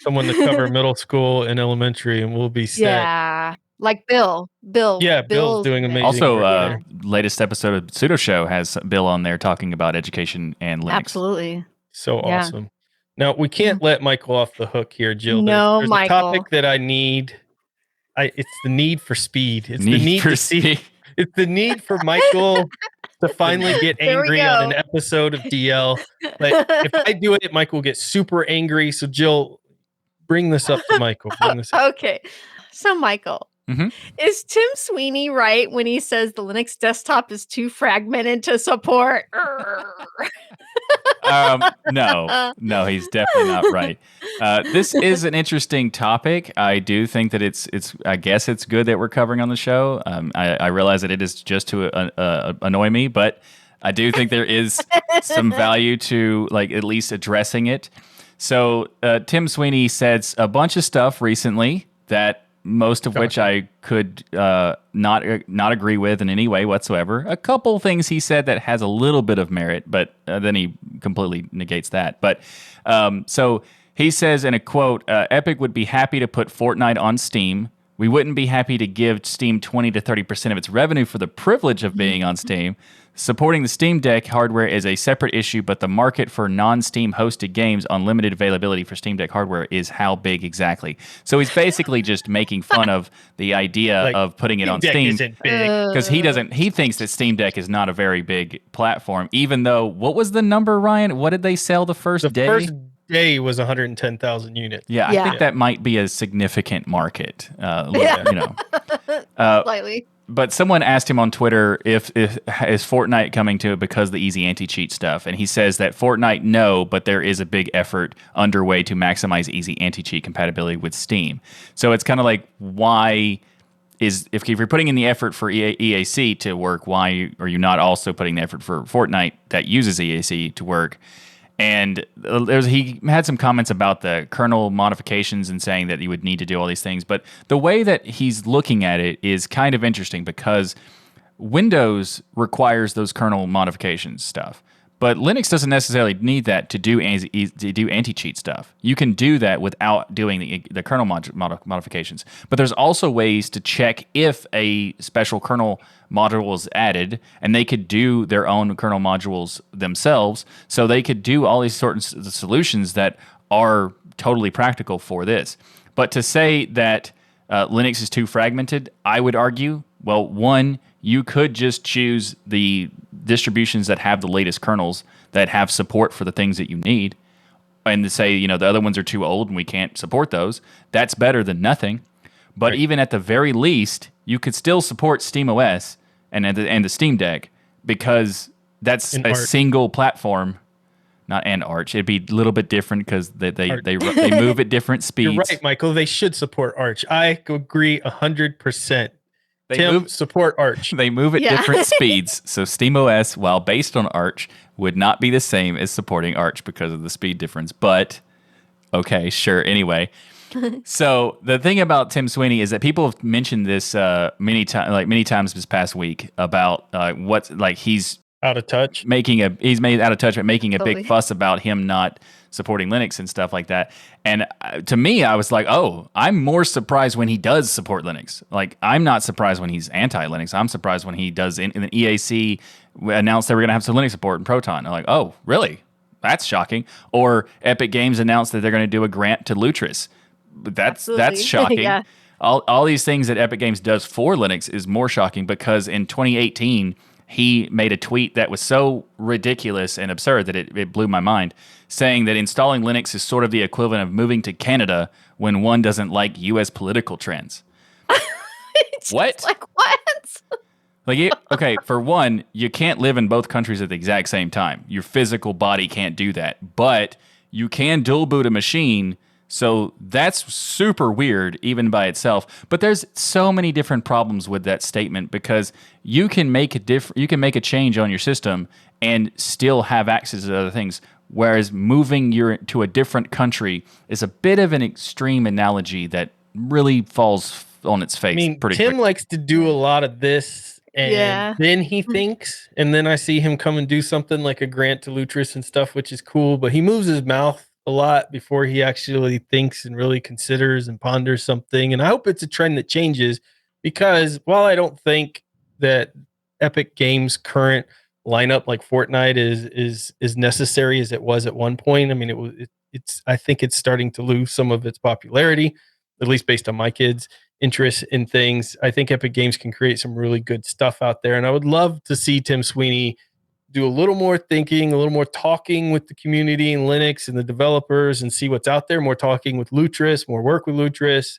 someone to cover middle school and elementary, and we'll be set. Yeah, like Bill. Yeah, Bill's doing amazing. Also, latest episode of Pseudo Show has Bill on there talking about education and Linux. Absolutely. So awesome. Now, we can't let Michael off the hook here, Jill. There's Michael. a topic that I need. It's the need for speed. It's the need for speed. It's the need for Michael to finally get angry on an episode of DL. Like, if I do it, Michael will get super angry. So, Jill, bring this up to Michael. Okay. So, Michael, is Tim Sweeney right when he says the Linux desktop is too fragmented to support? No, he's definitely not right. This is an interesting topic. I do think that it's. I guess it's good that we're covering on the show. I realize that it is just to annoy me, but I do think there is some value to at least addressing it. So Tim Sweeney said a bunch of stuff recently that most of which I could not agree with in any way whatsoever. A couple things he said that has a little bit of merit, but then he completely negates that. But so he says in a quote, Epic would be happy to put Fortnite on Steam. We wouldn't be happy to give Steam 20 to 30% of its revenue for the privilege of being on Steam. Supporting the Steam Deck hardware is a separate issue, but the market for non-Steam hosted games on limited availability for Steam Deck hardware is how big exactly. So he's basically just making fun of the idea of putting it on Steam isn't big. because he thinks that Steam Deck is not a very big platform, even though, what was the number, Ryan? What did they sell the first day? The first day was 110,000 units. Yeah, I think that might be a significant market, Slightly. But someone asked him on Twitter if is Fortnite coming to it because of the easy anti-cheat stuff, and he says that Fortnite, no, but there is a big effort underway to maximize easy anti-cheat compatibility with Steam. So it's kind of like, why if you're putting in the effort for EAC to work, why are you not also putting the effort for Fortnite that uses EAC to work? And he had some comments about the kernel modifications and saying that you would need to do all these things. But the way that he's looking at it is kind of interesting because Windows requires those kernel modifications stuff. But Linux doesn't necessarily need that to do anti-cheat stuff. You can do that without doing the kernel modifications. But there's also ways to check if a special kernel module is added, and they could do their own kernel modules themselves. So they could do all these sorts of solutions that are totally practical for this. But to say that Linux is too fragmented, I would argue, well, one, you could just choose the distributions that have the latest kernels that have support for the things that you need, and to say, the other ones are too old and we can't support those. That's better than nothing. But even at the very least, you could still support SteamOS and the Steam Deck, because that's a single platform. Not and Arch. It'd be a little bit different because they move at different speeds. You're right, Michael. They should support Arch. I agree 100%. Tim, support Arch. They move at different speeds. So SteamOS, while based on Arch, would not be the same as supporting Arch because of the speed difference. But, okay, sure. Anyway. So the thing about Tim Sweeney is that people have mentioned this many times this past week about he's out of touch. He's made out of touch, but making a big fuss about him not supporting Linux and stuff like that. And to me, I was like, oh, I'm more surprised when he does support Linux. Like, I'm not surprised when he's anti-Linux. I'm surprised when he does. In the EAC announced they were going to have some Linux support in Proton. I'm like, oh, really? That's shocking. Or Epic Games announced that they're going to do a grant to Lutris. That's shocking. Yeah. All these things that Epic Games does for Linux is more shocking because in 2018, he made a tweet that was so ridiculous and absurd that it blew my mind, saying that installing Linux is sort of the equivalent of moving to Canada when one doesn't like U.S. political trends. What? Like, what? Okay, for one, you can't live in both countries at the exact same time. Your physical body can't do that. But you can dual boot a machine. So that's super weird even by itself. But there's so many different problems with that statement because you can make a change on your system and still have access to other things. Whereas moving to a different country is a bit of an extreme analogy that really falls on its face. Tim quickly. Likes to do a lot of this, and then he thinks, and then I see him come and do something like a grant to Lutris and stuff, which is cool. But he moves his mouth a lot before he actually thinks and really considers and ponders something. And I hope it's a trend that changes, because while I don't think that Epic Games' current lineup like Fortnite is necessary as it was at one point, I mean, I think it's starting to lose some of its popularity, at least based on my kids' interest in things. I think Epic Games can create some really good stuff out there. And I would love to see Tim Sweeney do a little more thinking, a little more talking with the community and Linux and the developers and see what's out there, more talking with Lutris, more work with Lutris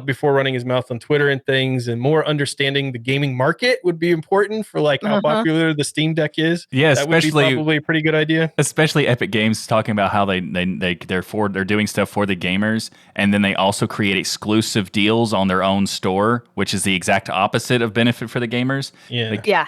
before running his mouth on Twitter and things, and more understanding the gaming market would be important for how popular the Steam Deck is. Yeah, that would be probably a pretty good idea. Especially Epic Games talking about how they're doing stuff for the gamers, and then they also create exclusive deals on their own store, which is the exact opposite of benefit for the gamers. Yeah.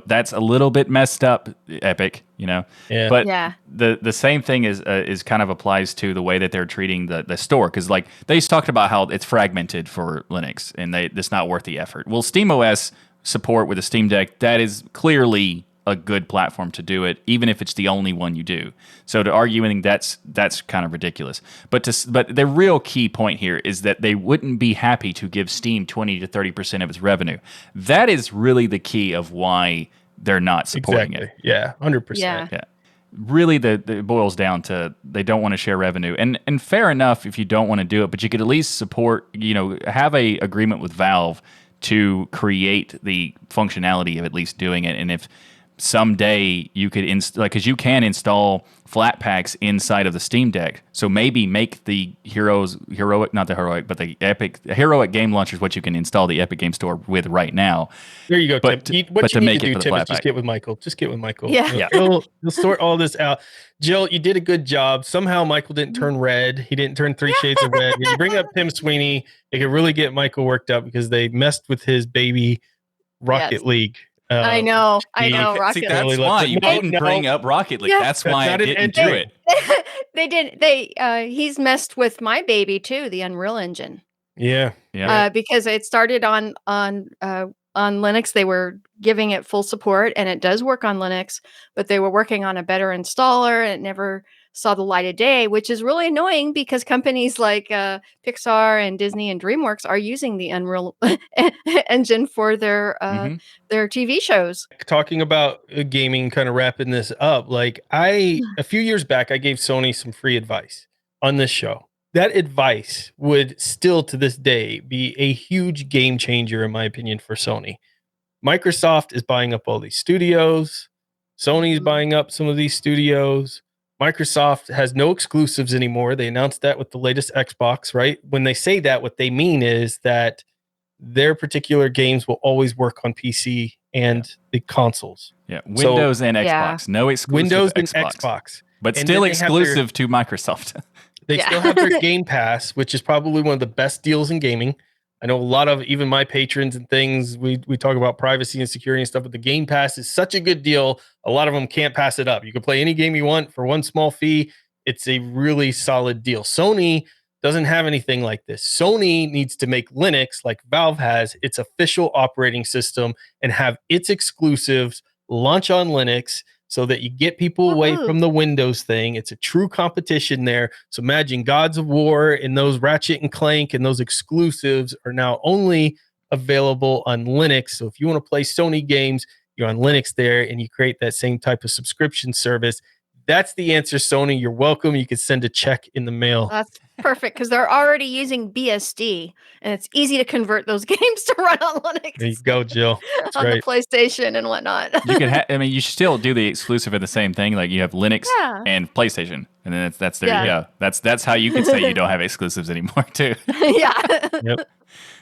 That's a little bit messed up, Epic, Yeah. But the same thing is kind of applies to the way that they're treating the store, because they talked about how it's fragmented for Linux and it's not worth the effort. Well, SteamOS support with the Steam Deck, that is clearly a good platform to do it, even if it's the only one you do. So to argue anything, that's kind of ridiculous. But the real key point here is that they wouldn't be happy to give Steam 20 to 30% of its revenue. That is really the key of why they're not supporting Exactly. it. Yeah, 100%. Yeah. Really, it boils down to they don't want to share revenue, and fair enough if you don't want to do it, but you could at least support, have a agreement with Valve to create the functionality of at least doing it. And if someday you could because you can install flat packs inside of the Steam Deck, so maybe make the heroic game launcher is what you can install the Epic Game Store with right now. There you go, But Tim. What you need to do, Tim, is just get with Michael. Just get with Michael. Yeah. He'll sort all this out. Jill, you did a good job. Somehow Michael didn't turn red. He didn't turn 3 shades of red. When you bring up Tim Sweeney, it could really get Michael worked up because they messed with his baby Rocket League. I know. Rocket See, League. that's why you didn't bring up Rocket League. Yeah. That's why I not an didn't do entry. it. They didn't. He's messed with my baby too, the Unreal Engine. Yeah. Because it started on Linux. They were giving it full support, and it does work on Linux, but they were working on a better installer, and it never saw the light of day, which is really annoying because companies like Pixar and Disney and DreamWorks are using the Unreal Engine for their TV shows. Talking about gaming, kind of wrapping this up, like a few years back, I gave Sony some free advice on this show. That advice would still to this day be a huge game changer, in my opinion, for Sony. Microsoft is buying up all these studios. Sony is buying up some of these studios. Microsoft has no exclusives anymore. They announced that with the latest Xbox, right? When they say that, what they mean is that their particular games will always work on PC and the consoles. Yeah, Windows and Xbox. No exclusive Windows and Xbox. Xbox. But And still then they have exclusive to Microsoft. They still have their Game Pass, which is probably one of the best deals in gaming. I know a lot of even my patrons and things, we talk about privacy and security and stuff, but the Game Pass is such a good deal. A lot of them can't pass it up. You can play any game you want for one small fee. It's a really solid deal. Sony doesn't have anything like this. Sony needs to make Linux, like Valve has, its official operating system and have its exclusives launch on Linux so that you get people away from the Windows thing. It's a true competition there. So imagine Gods of War and those Ratchet and Clank and those exclusives are now only available on Linux. So if you want to play Sony games, you're on Linux there and you create that same type of subscription service. That's the answer, Sony. You're welcome. You could send a check in the mail. That's perfect because they're already using BSD, and it's easy to convert those games to run on Linux. There you go, Jill. That's on right. the PlayStation and whatnot. You can you should still do the exclusive of the same thing. Like you have Linux and PlayStation, and then that's there you go. That's how you can say you don't have exclusives anymore too. Yeah. Yep.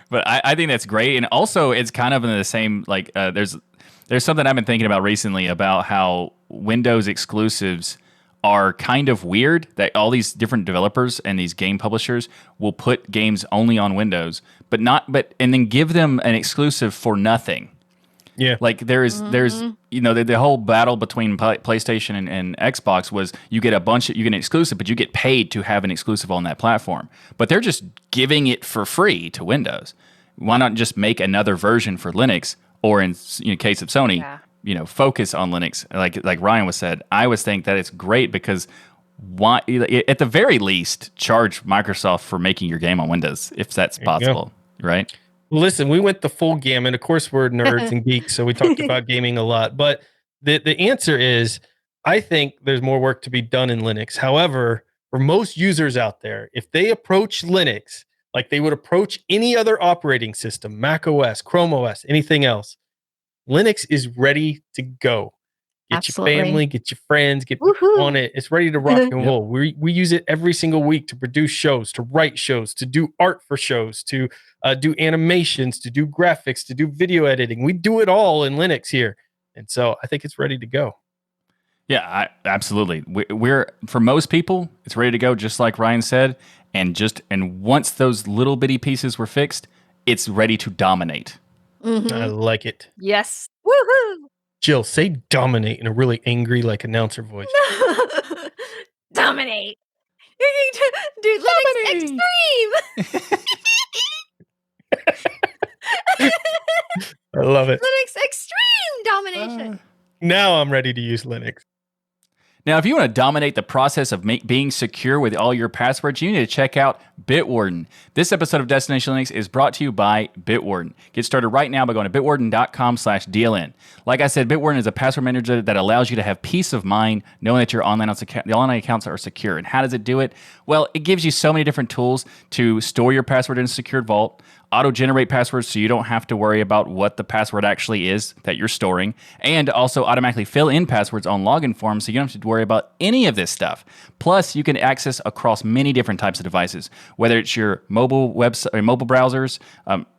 But I think that's great, and also it's kind of in the same like there's something I've been thinking about recently about how Windows exclusives are kind of weird that all these different developers and these game publishers will put games only on Windows, and then give them an exclusive for nothing. Yeah. Like there's the whole battle between PlayStation and Xbox was you get an exclusive, but you get paid to have an exclusive on that platform. But they're just giving it for free to Windows. Why not just make another version for Linux, or in case of Sony, focus on Linux? Like Ryan was said, I always think that it's great because why at the very least charge Microsoft for making your game on Windows if that's possible, right? Listen, we went the full gamut. Of course, we're nerds and geeks, so we talked about gaming a lot. But the answer is, I think there's more work to be done in Linux. However, for most users out there, if they approach Linux like they would approach any other operating system, Mac OS, Chrome OS, anything else, Linux is ready to go. Get Absolutely. your family, get your friends, get people on it. It's ready to rock and roll. We use it every single week to produce shows, to write shows, to do art for shows, to do animations, to do graphics, to do video editing. We do it all in Linux here. And so I think it's ready to go. Yeah, absolutely. We're for most people, it's ready to go, just like Ryan said. And once those little bitty pieces were fixed, it's ready to dominate. Mm-hmm. I like it. Yes. Woohoo! Jill, say dominate in a really angry, like announcer voice. Dominate. Dude, Linux Extreme. I love it. Linux Extreme domination. Now I'm ready to use Linux. Now, if you want to dominate the process of being secure with all your passwords, you need to check out Bitwarden. This episode of Destination Linux is brought to you by Bitwarden. Get started right now by going to bitwarden.com/DLN. Like I said, Bitwarden is a password manager that allows you to have peace of mind knowing that your online accounts are secure. And how does it do it? Well, it gives you so many different tools to store your password in a secured vault, auto-generate passwords so you don't have to worry about what the password actually is that you're storing, and also automatically fill in passwords on login forms so you don't have to worry about any of this stuff. Plus, you can access across many different types of devices, whether it's your mobile website or mobile browsers,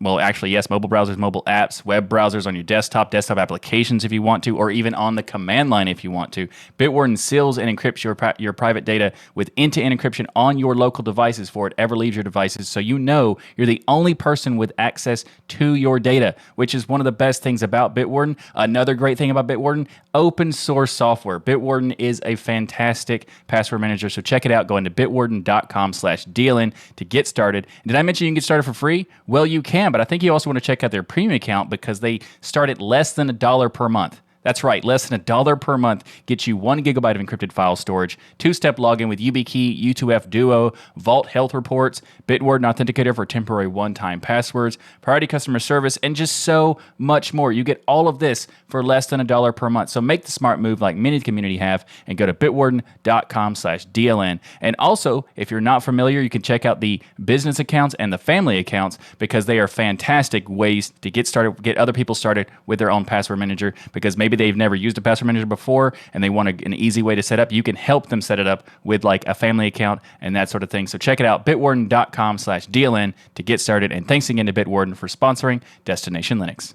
mobile browsers, mobile apps, web browsers on your desktop applications if you want to, or even on the command line if you want to. Bitwarden seals and encrypts your private data with end-to-end encryption on your local devices before it ever leaves your devices, so you know you're the only person with access to your data, which is one of the best things about Bitwarden. Another great thing about Bitwarden, open source software. Bitwarden is a fantastic password manager, so check it out. Go into bitwarden.com/DLN to get started. And did I mention you can get started for free? Well, you can, but I think you also want to check out their premium account because they start at less than $1 per month. That's right, less than $1 per month gets you 1 gigabyte of encrypted file storage, 2-step login with YubiKey, U2F Duo, Vault Health Reports, Bitwarden Authenticator for temporary one-time passwords, priority customer service, and just so much more. You get all of this for less than $1 per month. So make the smart move like many of the community have and go to bitwarden.com/DLN. And also, if you're not familiar, you can check out the business accounts and the family accounts because they are fantastic ways to get started, get other people started with their own password manager because maybe they've never used a password manager before and they want an easy way to set up. You can help them set it up with like a family account and that sort of thing. So check it out, bitwarden.com/DLN to get started. And thanks again to Bitwarden for sponsoring Destination Linux.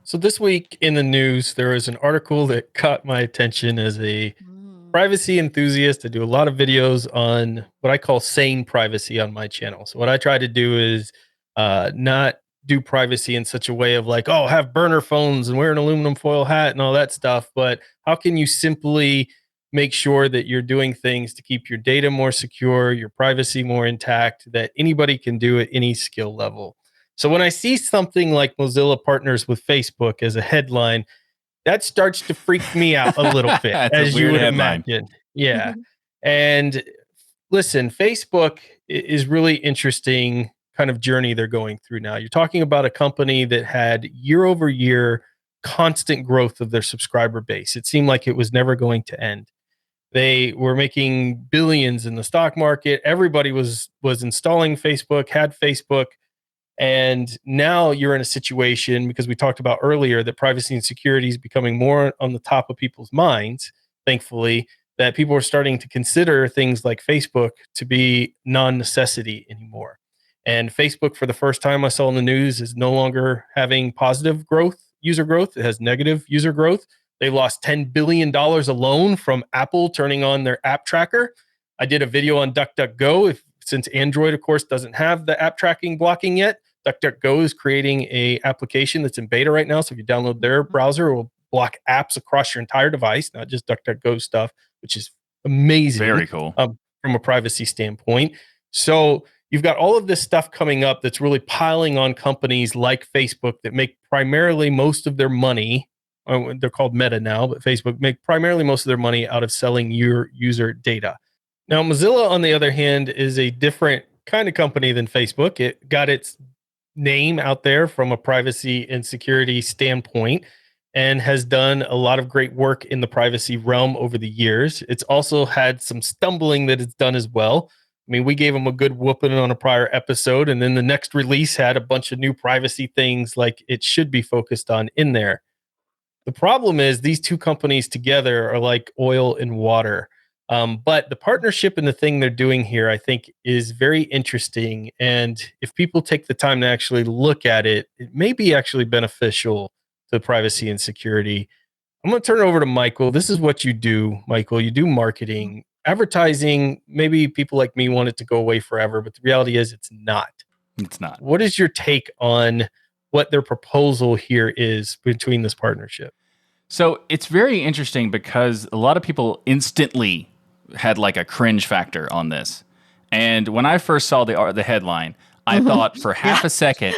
So this week in the news, there was an article that caught my attention as a privacy enthusiast. I do a lot of videos on what I call sane privacy on my channel. So what I try to do is not do privacy in such a way of like, oh, have burner phones and wear an aluminum foil hat and all that stuff. But how can you simply make sure that you're doing things to keep your data more secure, your privacy more intact, that anybody can do at any skill level? So when I see something like Mozilla partners with Facebook as a headline, that starts to freak me out a little bit, as you would imagine. Yeah. And listen, Facebook is really interesting kind of journey they're going through now. You're talking about a company that had year over year constant growth of their subscriber base. It seemed like it was never going to end. They were making billions in the stock market. Everybody was installing Facebook, had Facebook. And now you're in a situation, because we talked about earlier, that privacy and security is becoming more on the top of people's minds, thankfully, that people are starting to consider things like Facebook to be non-necessity anymore. And Facebook, for the first time I saw in the news, is no longer having positive growth, user growth. It has negative user growth. They lost $10 billion alone from Apple turning on their app tracker. I did a video on DuckDuckGo. Since Android, of course, doesn't have the app tracking blocking yet, DuckDuckGo is creating a application that's in beta right now. So if you download their browser, it will block apps across your entire device, not just DuckDuckGo stuff, which is amazing. Very cool. From a privacy standpoint. So you've got all of this stuff coming up that's really piling on companies like Facebook that make primarily most of their money. They're called Meta now, but Facebook make primarily most of their money out of selling your user data. Now, Mozilla, on the other hand, is a different kind of company than Facebook. It got its name out there from a privacy and security standpoint and has done a lot of great work in the privacy realm over the years. It's also had some stumbling that it's done as well. I mean, we gave them a good whooping on a prior episode, and then the next release had a bunch of new privacy things like it should be focused on in there. The problem is these two companies together are like oil and water. But the partnership and the thing they're doing here, I think, is very interesting. And if people take the time to actually look at it, it may be actually beneficial to privacy and security. I'm going to turn it over to Michael. This is what you do, Michael. You do marketing, advertising. Maybe people like me want it to go away forever, but the reality is it's not. It's not. What is your take on what their proposal here is between this partnership? So it's very interesting because a lot of people instantly had like a cringe factor on this. And when I first saw the headline, I thought for half a second,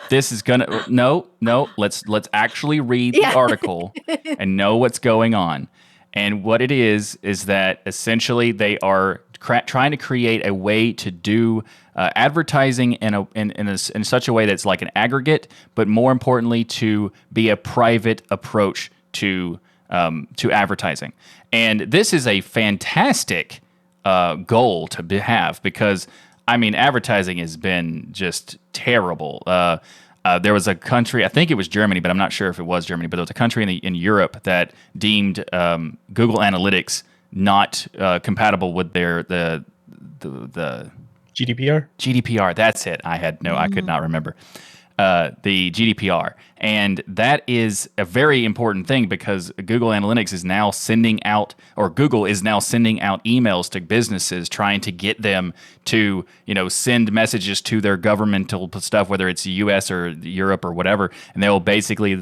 this is gonna no, let's actually read the article and know what's going on. And what it is that essentially they are trying to create a way to do advertising in such a way that's like an aggregate, but more importantly, to be a private approach to advertising. And this is a fantastic goal to have because, I mean, advertising has been just terrible. There was a country, I think it was Germany, but I'm not sure if it was Germany, but there was a country in Europe that deemed Google Analytics not compatible with the GDPR? GDPR, that's it. I could not remember. The GDPR. And that is a very important thing because Google Analytics is now sending out, or Google is now sending out emails to businesses trying to get them to, send messages to their governmental stuff, whether it's the US or Europe or whatever. And they'll basically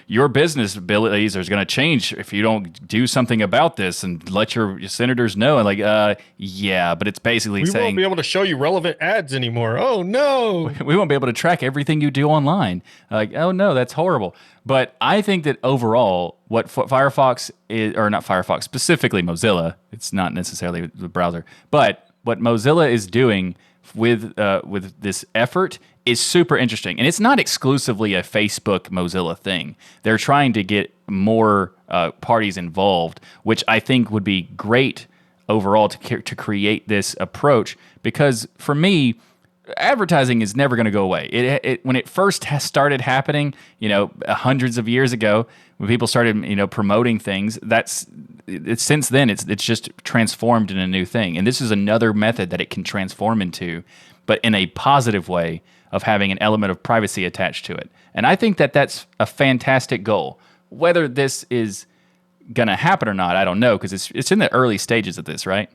your business abilities are going to change if you don't do something about this and let your senators know. And yeah, but it's basically saying, we won't be able to show you relevant ads anymore. Oh no. We won't be able to track everything you do online. Oh no, that's horrible. But I think that overall, what Firefox is, or not Firefox, specifically Mozilla, it's not necessarily the browser, but what Mozilla is doing with this effort is super interesting. And it's not exclusively a Facebook Mozilla thing. They're trying to get more parties involved, which I think would be great overall to create this approach. Because for me, advertising is never going to go away. When it first started happening, hundreds of years ago, when people started, promoting things, since then it's just transformed in a new thing. And this is another method that it can transform into, but in a positive way of having an element of privacy attached to it. And I think that that's a fantastic goal. Whether this is going to happen or not, I don't know, because it's in the early stages of this, right?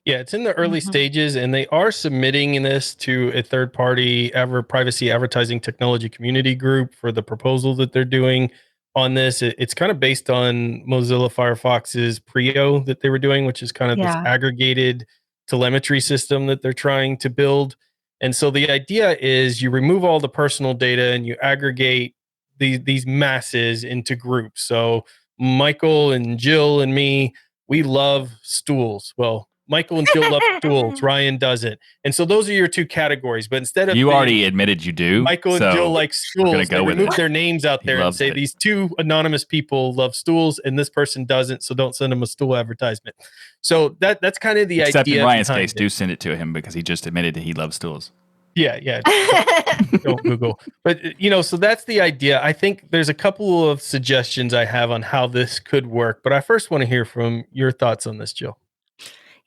Yeah, it's in the early stages, and they are submitting this to a third-party privacy advertising technology community group for the proposal that they're doing on this. It's kind of based on Mozilla Firefox's Prio that they were doing, which is kind of this aggregated telemetry system that they're trying to build. And so the idea is you remove all the personal data and you aggregate these masses into groups. So Michael and Jill and me, we love stools. Well, Michael and Jill love stools. Ryan doesn't. And so those are your two categories. But instead of you already admitted you do, Michael and Jill like stools, they remove their names out there and say these two anonymous people love stools and this person doesn't. So don't send them a stool advertisement. So that's kind of the idea. Except in Ryan's case, do send it to him because he just admitted that he loves stools. Yeah. Don't Google. But, so that's the idea. I think there's a couple of suggestions I have on how this could work. But I first want to hear from your thoughts on this, Jill.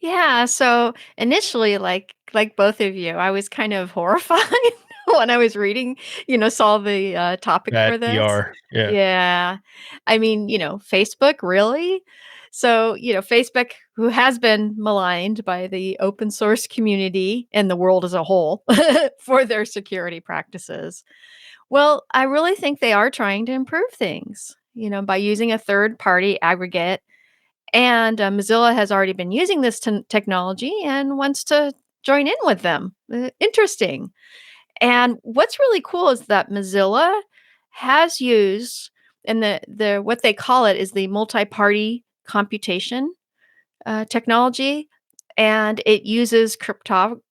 Yeah, so initially, like both of you, I was kind of horrified when I was reading, saw the topic for this. PR. Yeah. Yeah. I mean, Facebook, really? So, Facebook, who has been maligned by the open source community and the world as a whole for their security practices. Well, I really think they are trying to improve things, by using a third party aggregate. And Mozilla has already been using this technology and wants to join in with them. Interesting. And what's really cool is that Mozilla has used, and the what they call it is the multi-party computation technology, and it uses cryptography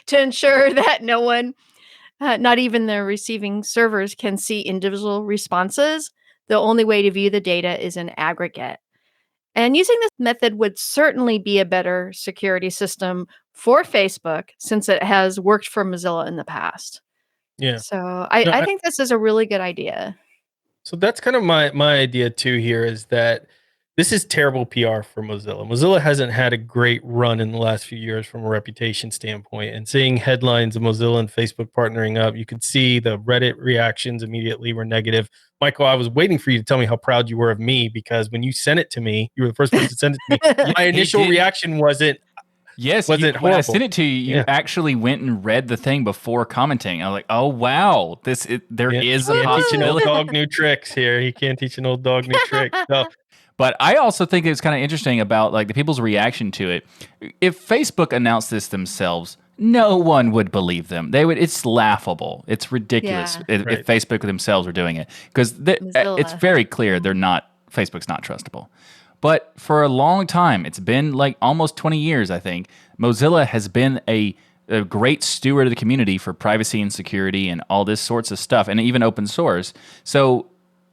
to ensure that no one, not even the receiving servers, can see individual responses. The only way to view the data is in aggregate. And using this method would certainly be a better security system for Facebook since it has worked for Mozilla in the past. Yeah. So I think this is a really good idea. So that's kind of my idea too here is that this is terrible PR for Mozilla. Mozilla hasn't had a great run in the last few years from a reputation standpoint. And seeing headlines of Mozilla and Facebook partnering up, you could see the Reddit reactions immediately were negative. Michael, I was waiting for you to tell me how proud you were of me because when you sent it to me, you were the first person to send it to me. My initial reaction wasn't. Yes, when I sent it to you, you actually went and read the thing before commenting. I was like, "Oh wow, there is a possibility." Teach an old dog new tricks here. He can't teach an old dog new tricks. So, but I also think it's kind of interesting about like the people's reaction to it. If Facebook announced this themselves, No one would believe them. They would. It's laughable. It's ridiculous Yeah. if Facebook themselves were doing it, because it's Mozilla. very clear they're not. Facebook's not trustable. But for a long time, it's been like almost 20 years, I think. Mozilla has been a great steward of the community for privacy and security and all this sorts of stuff, and even open source. So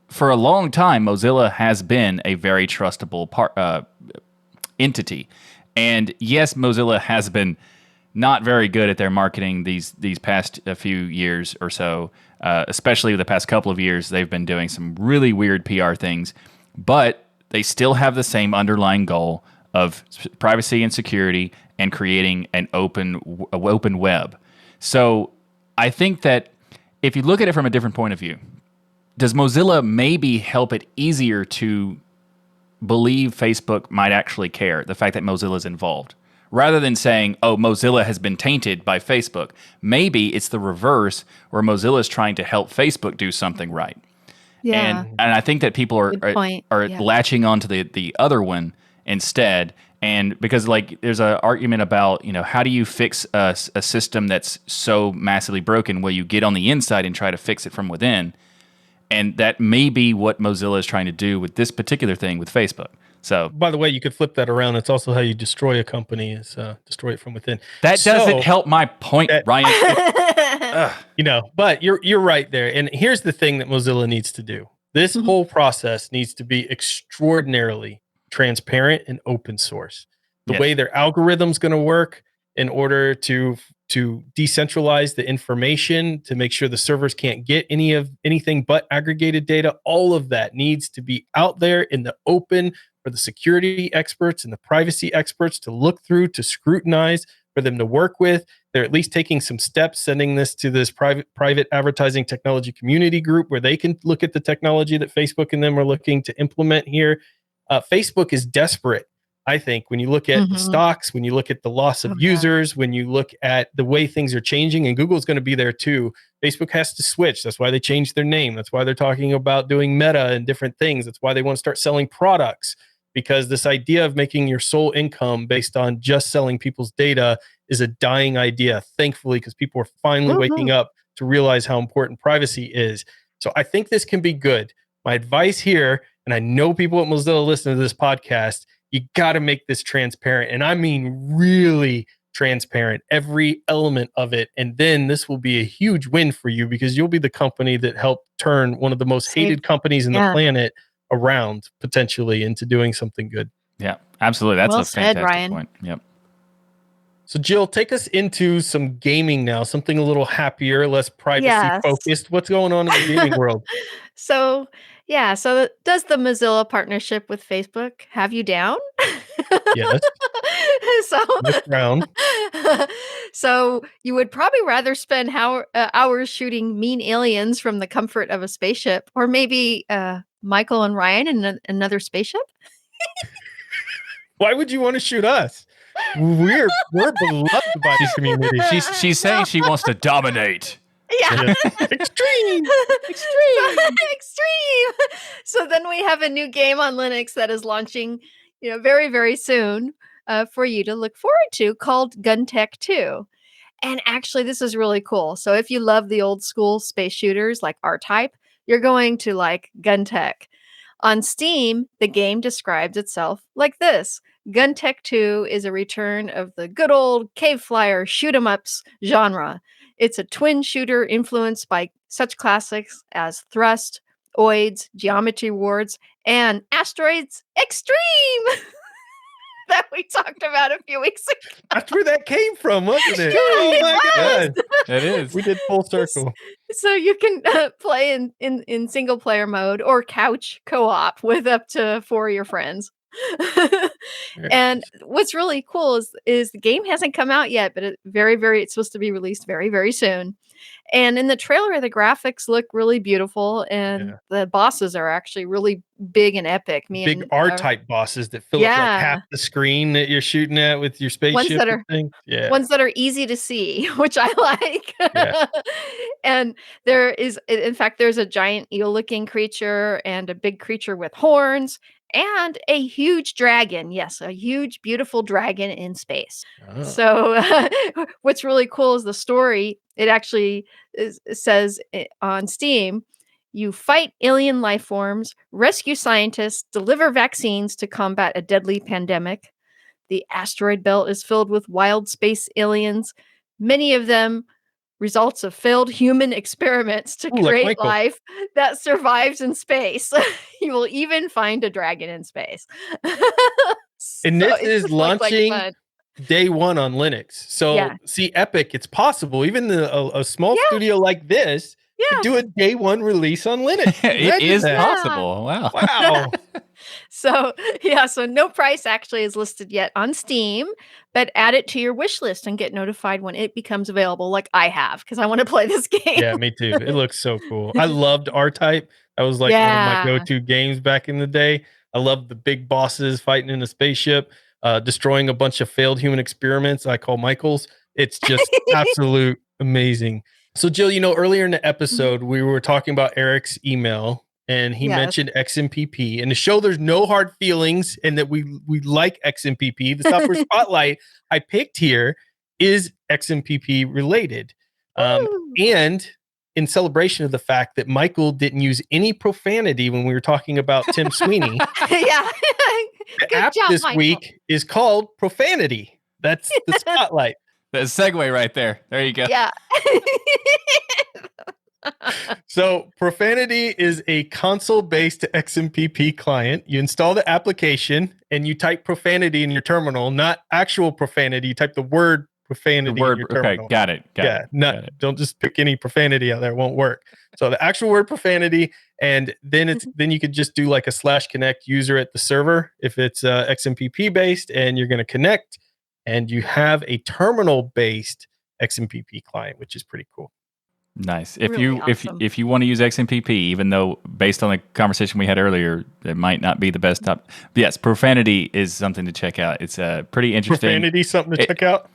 for a long time, Mozilla has been a very trustable entity. And yes, Mozilla has been not very good at their marketing these past few years or so, especially the past couple of years. They've been doing some really weird PR things, but they still have the same underlying goal of privacy and security and creating an open web. So I think that if you look at it from a different point of view, does Mozilla maybe help it easier to believe Facebook might actually care, the fact that Mozilla is involved? Rather than saying, oh, Mozilla has been tainted by Facebook, maybe it's the reverse, where Mozilla is trying to help Facebook do something right. Yeah. And I think that people are Yeah. latching onto the other one instead. And because like there's an argument about, how do you fix a system that's so massively broken? Well, you get on the inside and try to fix it from within. And that may be what Mozilla is trying to do with this particular thing with Facebook. So, By the way, you could flip that around. It's also how you destroy a company, is destroy it from within. that doesn't help my point, Ryan. But you're right there. And here's the thing that Mozilla needs to do. This whole process needs to be extraordinarily transparent and open source. The way their algorithm's going to work in order to decentralize the information, to make sure the servers can't get anything but aggregated data, all of that needs to be out there in the open for the security experts and the privacy experts to look through, to scrutinize, for them to work with. They're at least taking some steps, sending this to this private advertising technology community group where they can look at the technology that Facebook and them are looking to implement here. Facebook is desperate, I think, when you look at the stocks, when you look at the loss of users, when you look at the way things are changing, and Google's going to be there too. Facebook has to switch. That's why they changed their name. That's why they're talking about doing Meta and different things. That's why they want to start selling products, because this idea of making your sole income based on just selling people's data is a dying idea, thankfully, because people are finally waking up to realize how important privacy is. So I think this can be good. My advice here, and I know people at Mozilla listen to this podcast, you got to make this transparent. And I mean really transparent, every element of it. And then this will be a huge win for you, because you'll be the company that helped turn one of the most hated companies in the planet around, potentially, into doing something good. Yeah, absolutely. That's well a fantastic Ryan. point. Yep. So Jill, take us into some gaming now, something a little happier, less privacy focused. What's going on in the gaming world? So does the Mozilla partnership with Facebook have you down? Yes. Look around. So you would probably rather spend hours shooting mean aliens from the comfort of a spaceship, or maybe Michael and Ryan in another spaceship? Why would you want to shoot us? We're beloved by the community. She's saying she wants to dominate. Yeah. Extreme. So then we have a new game on Linux that is launching, very, very soon for you to look forward to, called Guntech 2. And actually, this is really cool. So if you love the old school space shooters like R-Type, you're going to like Guntech. On Steam, the game describes itself like this. Guntech 2 is a return of the good old cave flyer shoot 'em ups genre. It's a twin shooter influenced by such classics as Thrust, Oids, Geometry Wars, and Asteroids Extreme that we talked about a few weeks ago. That's where that came from, wasn't it? Oh my God. It is. We did full circle. So you can play in single player mode or couch co-op with up to 4 of your friends. And what's really cool is the game hasn't come out yet, but it's supposed to be released very, very soon. And in the trailer, the graphics look really beautiful, and the bosses are actually really big and epic. Big R-type bosses that fill up like half the screen that you're shooting at with your spaceship. Ones that are easy to see, which I like. And there's a giant eel-looking creature and a big creature with horns. and a huge dragon. Yes, a huge, beautiful dragon in space. Oh. So, what's really cool is the story. It actually says on Steam, you fight alien life forms, rescue scientists, deliver vaccines to combat a deadly pandemic. The asteroid belt is filled with wild space aliens, many of them results of failed human experiments to Ooh, like create Michael. life that survives in space. You will even find a dragon in space. And So this it's is just like launching fun. day one on Linux. So Yeah. see, Epic, it's possible. Even a small Yeah. studio like this could Yeah. do a day one release on Linux. It Imagine is that. possible. Wow. Wow. So yeah, so no price actually is listed yet on Steam, but add it to your wish list and get notified when it becomes available, like I have, because I want to play this game. Yeah, me too. It looks so cool. I loved R-Type. That was like one of my Yeah. go-to games back in the day. I loved the big bosses fighting in a spaceship, destroying a bunch of failed human experiments I call Michael's. It's just absolute amazing. So Jill, earlier in the episode, we were talking about Eric's email and he Yes. mentioned XMPP and to show there's no hard feelings and that we like XMPP, the software spotlight I picked here is XMPP related. Woo. And in celebration of the fact that Michael didn't use any profanity when we were talking about Tim Sweeney, Yeah. the Good app job, this Michael. week is called Profanity. That's the spotlight. The segue right there. There you go. Yeah. So Profanity is a console-based XMPP client. You install the application and you type profanity in your terminal, not actual profanity. You type the word profanity The word. in your Okay, terminal. got it. Got it. Don't just pick any profanity out there. It won't work. So the actual word profanity, and then then you could just do like a /connect user at the server if it's XMPP based, and you're going to connect, and you have a terminal based XMPP client, which is pretty cool. Nice. If Really you awesome. if you want to use XMPP, even though based on the conversation we had earlier, it might not be the best top. But yes, Profanity is something to check out. It's pretty interesting. Profanity, something to check out.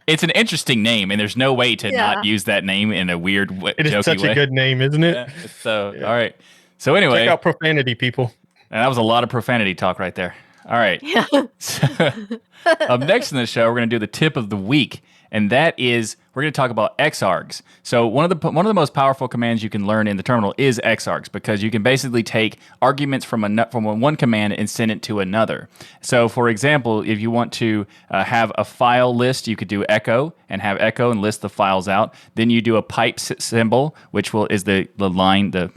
It's an interesting name, and there's no way to Yeah. not use that name in a weird, It is jokey such way. a good name, isn't it? Yeah, so Yeah. all right. So anyway, Check out Profanity, people. and that was a lot of profanity talk right there. All right. Yeah. So, up next in the show, we're going to do the tip of the week, and that is we're going to talk about xargs. So one of the most powerful commands you can learn in the terminal is xargs because you can basically take arguments from one command and send it to another. So for example, if you want to have a file list, you could do echo and have echo and list the files out. Then you do a pipe symbol, which is the line, the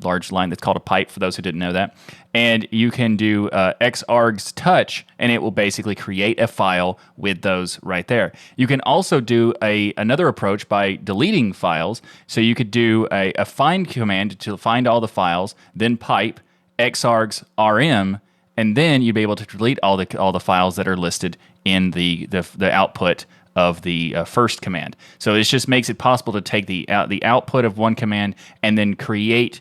large line that's called a pipe for those who didn't know that. And you can do xargs touch, and it will basically create a file with those right there. You can also do another approach by deleting files. So you could do a find command to find all the files, then pipe xargs rm, and then you'd be able to delete all the files that are listed in the output of the first command. So it just makes it possible to take the output of one command and then create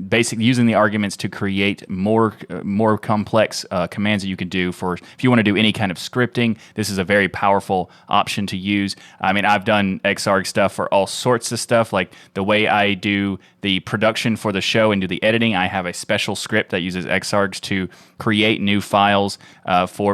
basically using the arguments to create more complex commands that you can do for if you want to do any kind of scripting. This is a very powerful option to use. I mean, I've done xarg stuff for all sorts of stuff, like the way I do the production for the show and do the editing. I have a special script that uses xargs to create new files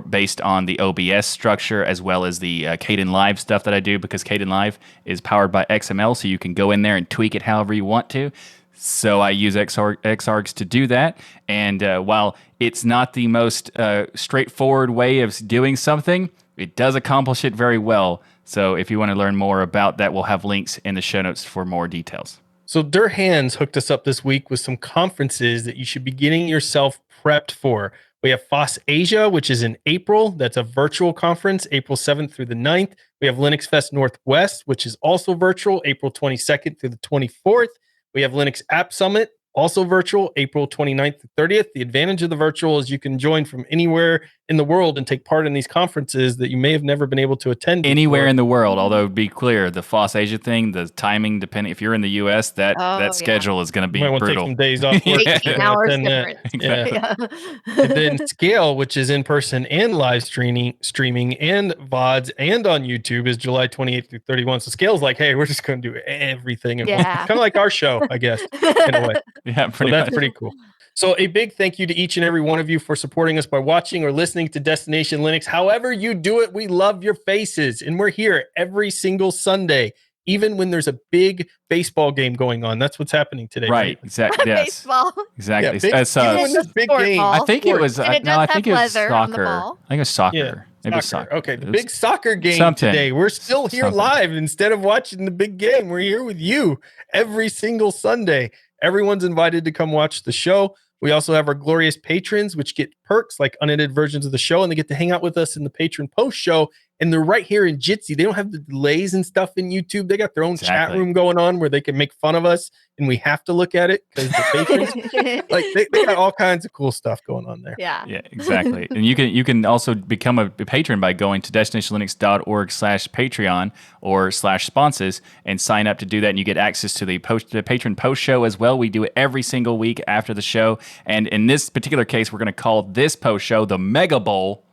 based on the OBS structure as well as the Kdenlive stuff that I do, because Kdenlive is powered by XML, so you can go in there and tweak it however you want to. So I use xargs to do that. And while it's not the most straightforward way of doing something, it does accomplish it very well. So if you want to learn more about that, we'll have links in the show notes for more details. So Hands hooked us up this week with some conferences that you should be getting yourself prepped for. We have FOSS Asia, which is in April. That's a virtual conference, April 7th through the 9th. We have Linux Fest Northwest, which is also virtual, April 22nd through the 24th. We have Linux App Summit, also virtual, April 29th to 30th. The advantage of the virtual is you can join from anywhere in the world and take part in these conferences that you may have never been able to attend anywhere before. in the world. Although, be clear, the FOSS Asia thing, the timing, depending if you're in the U.S., that schedule is going to be you might want to take brutal. some days off work. 18 hours difference. Exactly. Yeah. And then Scale, which is in person and live streaming and VODs and on YouTube, is July 28th through 31. So Scale's like, hey, we're just going to do everything. Yeah. Kind of like our show, I guess, in a way. Yeah, So that's pretty cool. So a big thank you to each and every one of you for supporting us by watching or listening to Destination Linux. However you do it, we love your faces. And we're here every single Sunday, even when there's a big baseball game going on. That's what's happening today, right? Exactly. Yes. Baseball. Exactly. Yeah, even when there's big Sport games. ball. I think it was. And it No, does I think it have was leather on the soccer. ball. I think it was soccer. Yeah, Maybe it was soccer. Okay, the It big was soccer game something. today. We're still here Something. live instead of watching the big game. We're here with you every single Sunday. Everyone's invited to come watch the show. We also have our glorious patrons, which get perks like unedited versions of the show, and they get to hang out with us in the patron post show. And they're right here in Jitsi. They don't have the delays and stuff in YouTube. They got their own chat room going on where they can make fun of us, and we have to look at it because the patrons, like they got all kinds of cool stuff going on there. Yeah. Yeah, exactly. And you can also become a patron by going to destinationlinux.org/Patreon or /sponsors and sign up to do that. And you get access to the patron post show as well. We do it every single week after the show. And in this particular case, we're going to call this post show the Mega Bowl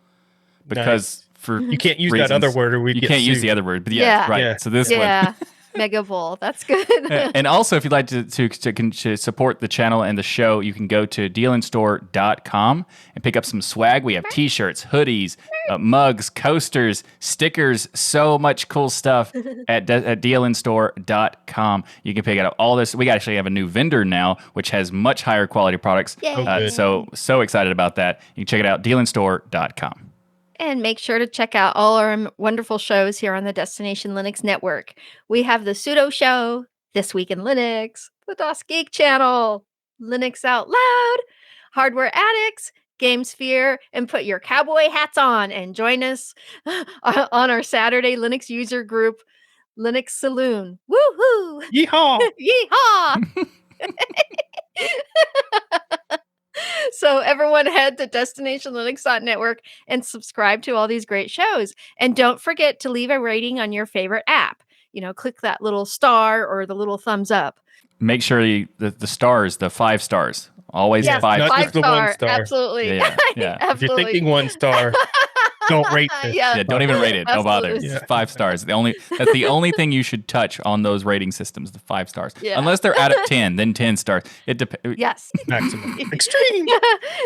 because for you can't use reasons, that other word or we you get can't use sued. the other word. But yeah, right. Yeah. So this one. Mega Bowl. That's good. And also, if you'd like to support the channel and the show, you can go to dealinstore.com and pick up some swag. We have t-shirts, hoodies, mugs, coasters, stickers, so much cool stuff at dealinstore.com. You can pick out all this. We actually have a new vendor now, which has much higher quality products. So excited about that. You can check it out, dealinstore.com. And make sure to check out all our wonderful shows here on the Destination Linux Network. We have the Pseudo Show, This Week in Linux, the DOS Geek Channel, Linux Out Loud, Hardware Addicts, GameSphere, and put your cowboy hats on and join us on our Saturday Linux user group, Linux Saloon. Woohoo! Yeehaw! Yeehaw! So everyone head to destinationlinux.network and subscribe to all these great shows. And don't forget to leave a rating on your favorite app. Click that little star or the little thumbs up. Make sure the stars, the 5 stars. Always 5 not stars. just the 1 star. Absolutely. Yeah. Absolutely. If you're thinking 1 star, don't rate this. Yeah, don't even rate it. Don't bother. Absolutely. It's 5 stars. That's the only thing you should touch on those rating systems, the 5 stars. Yeah. Unless they're out of 10, then 10 stars. It depends. Yes. Maximum. Extreme.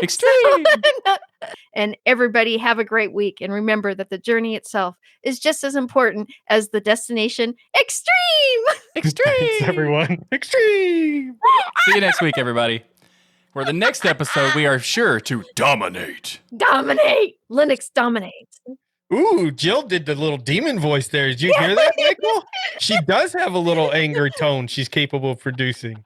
Extreme. And everybody have a great week. And remember that the journey itself is just as important as the destination. Extreme. Thanks, everyone. Extreme. See you next week, everybody. For the next episode, we are sure to dominate. Dominate. Linux dominates. Ooh, Jill did the little demon voice there. Did you hear that, Michael? She does have a little angry tone she's capable of producing.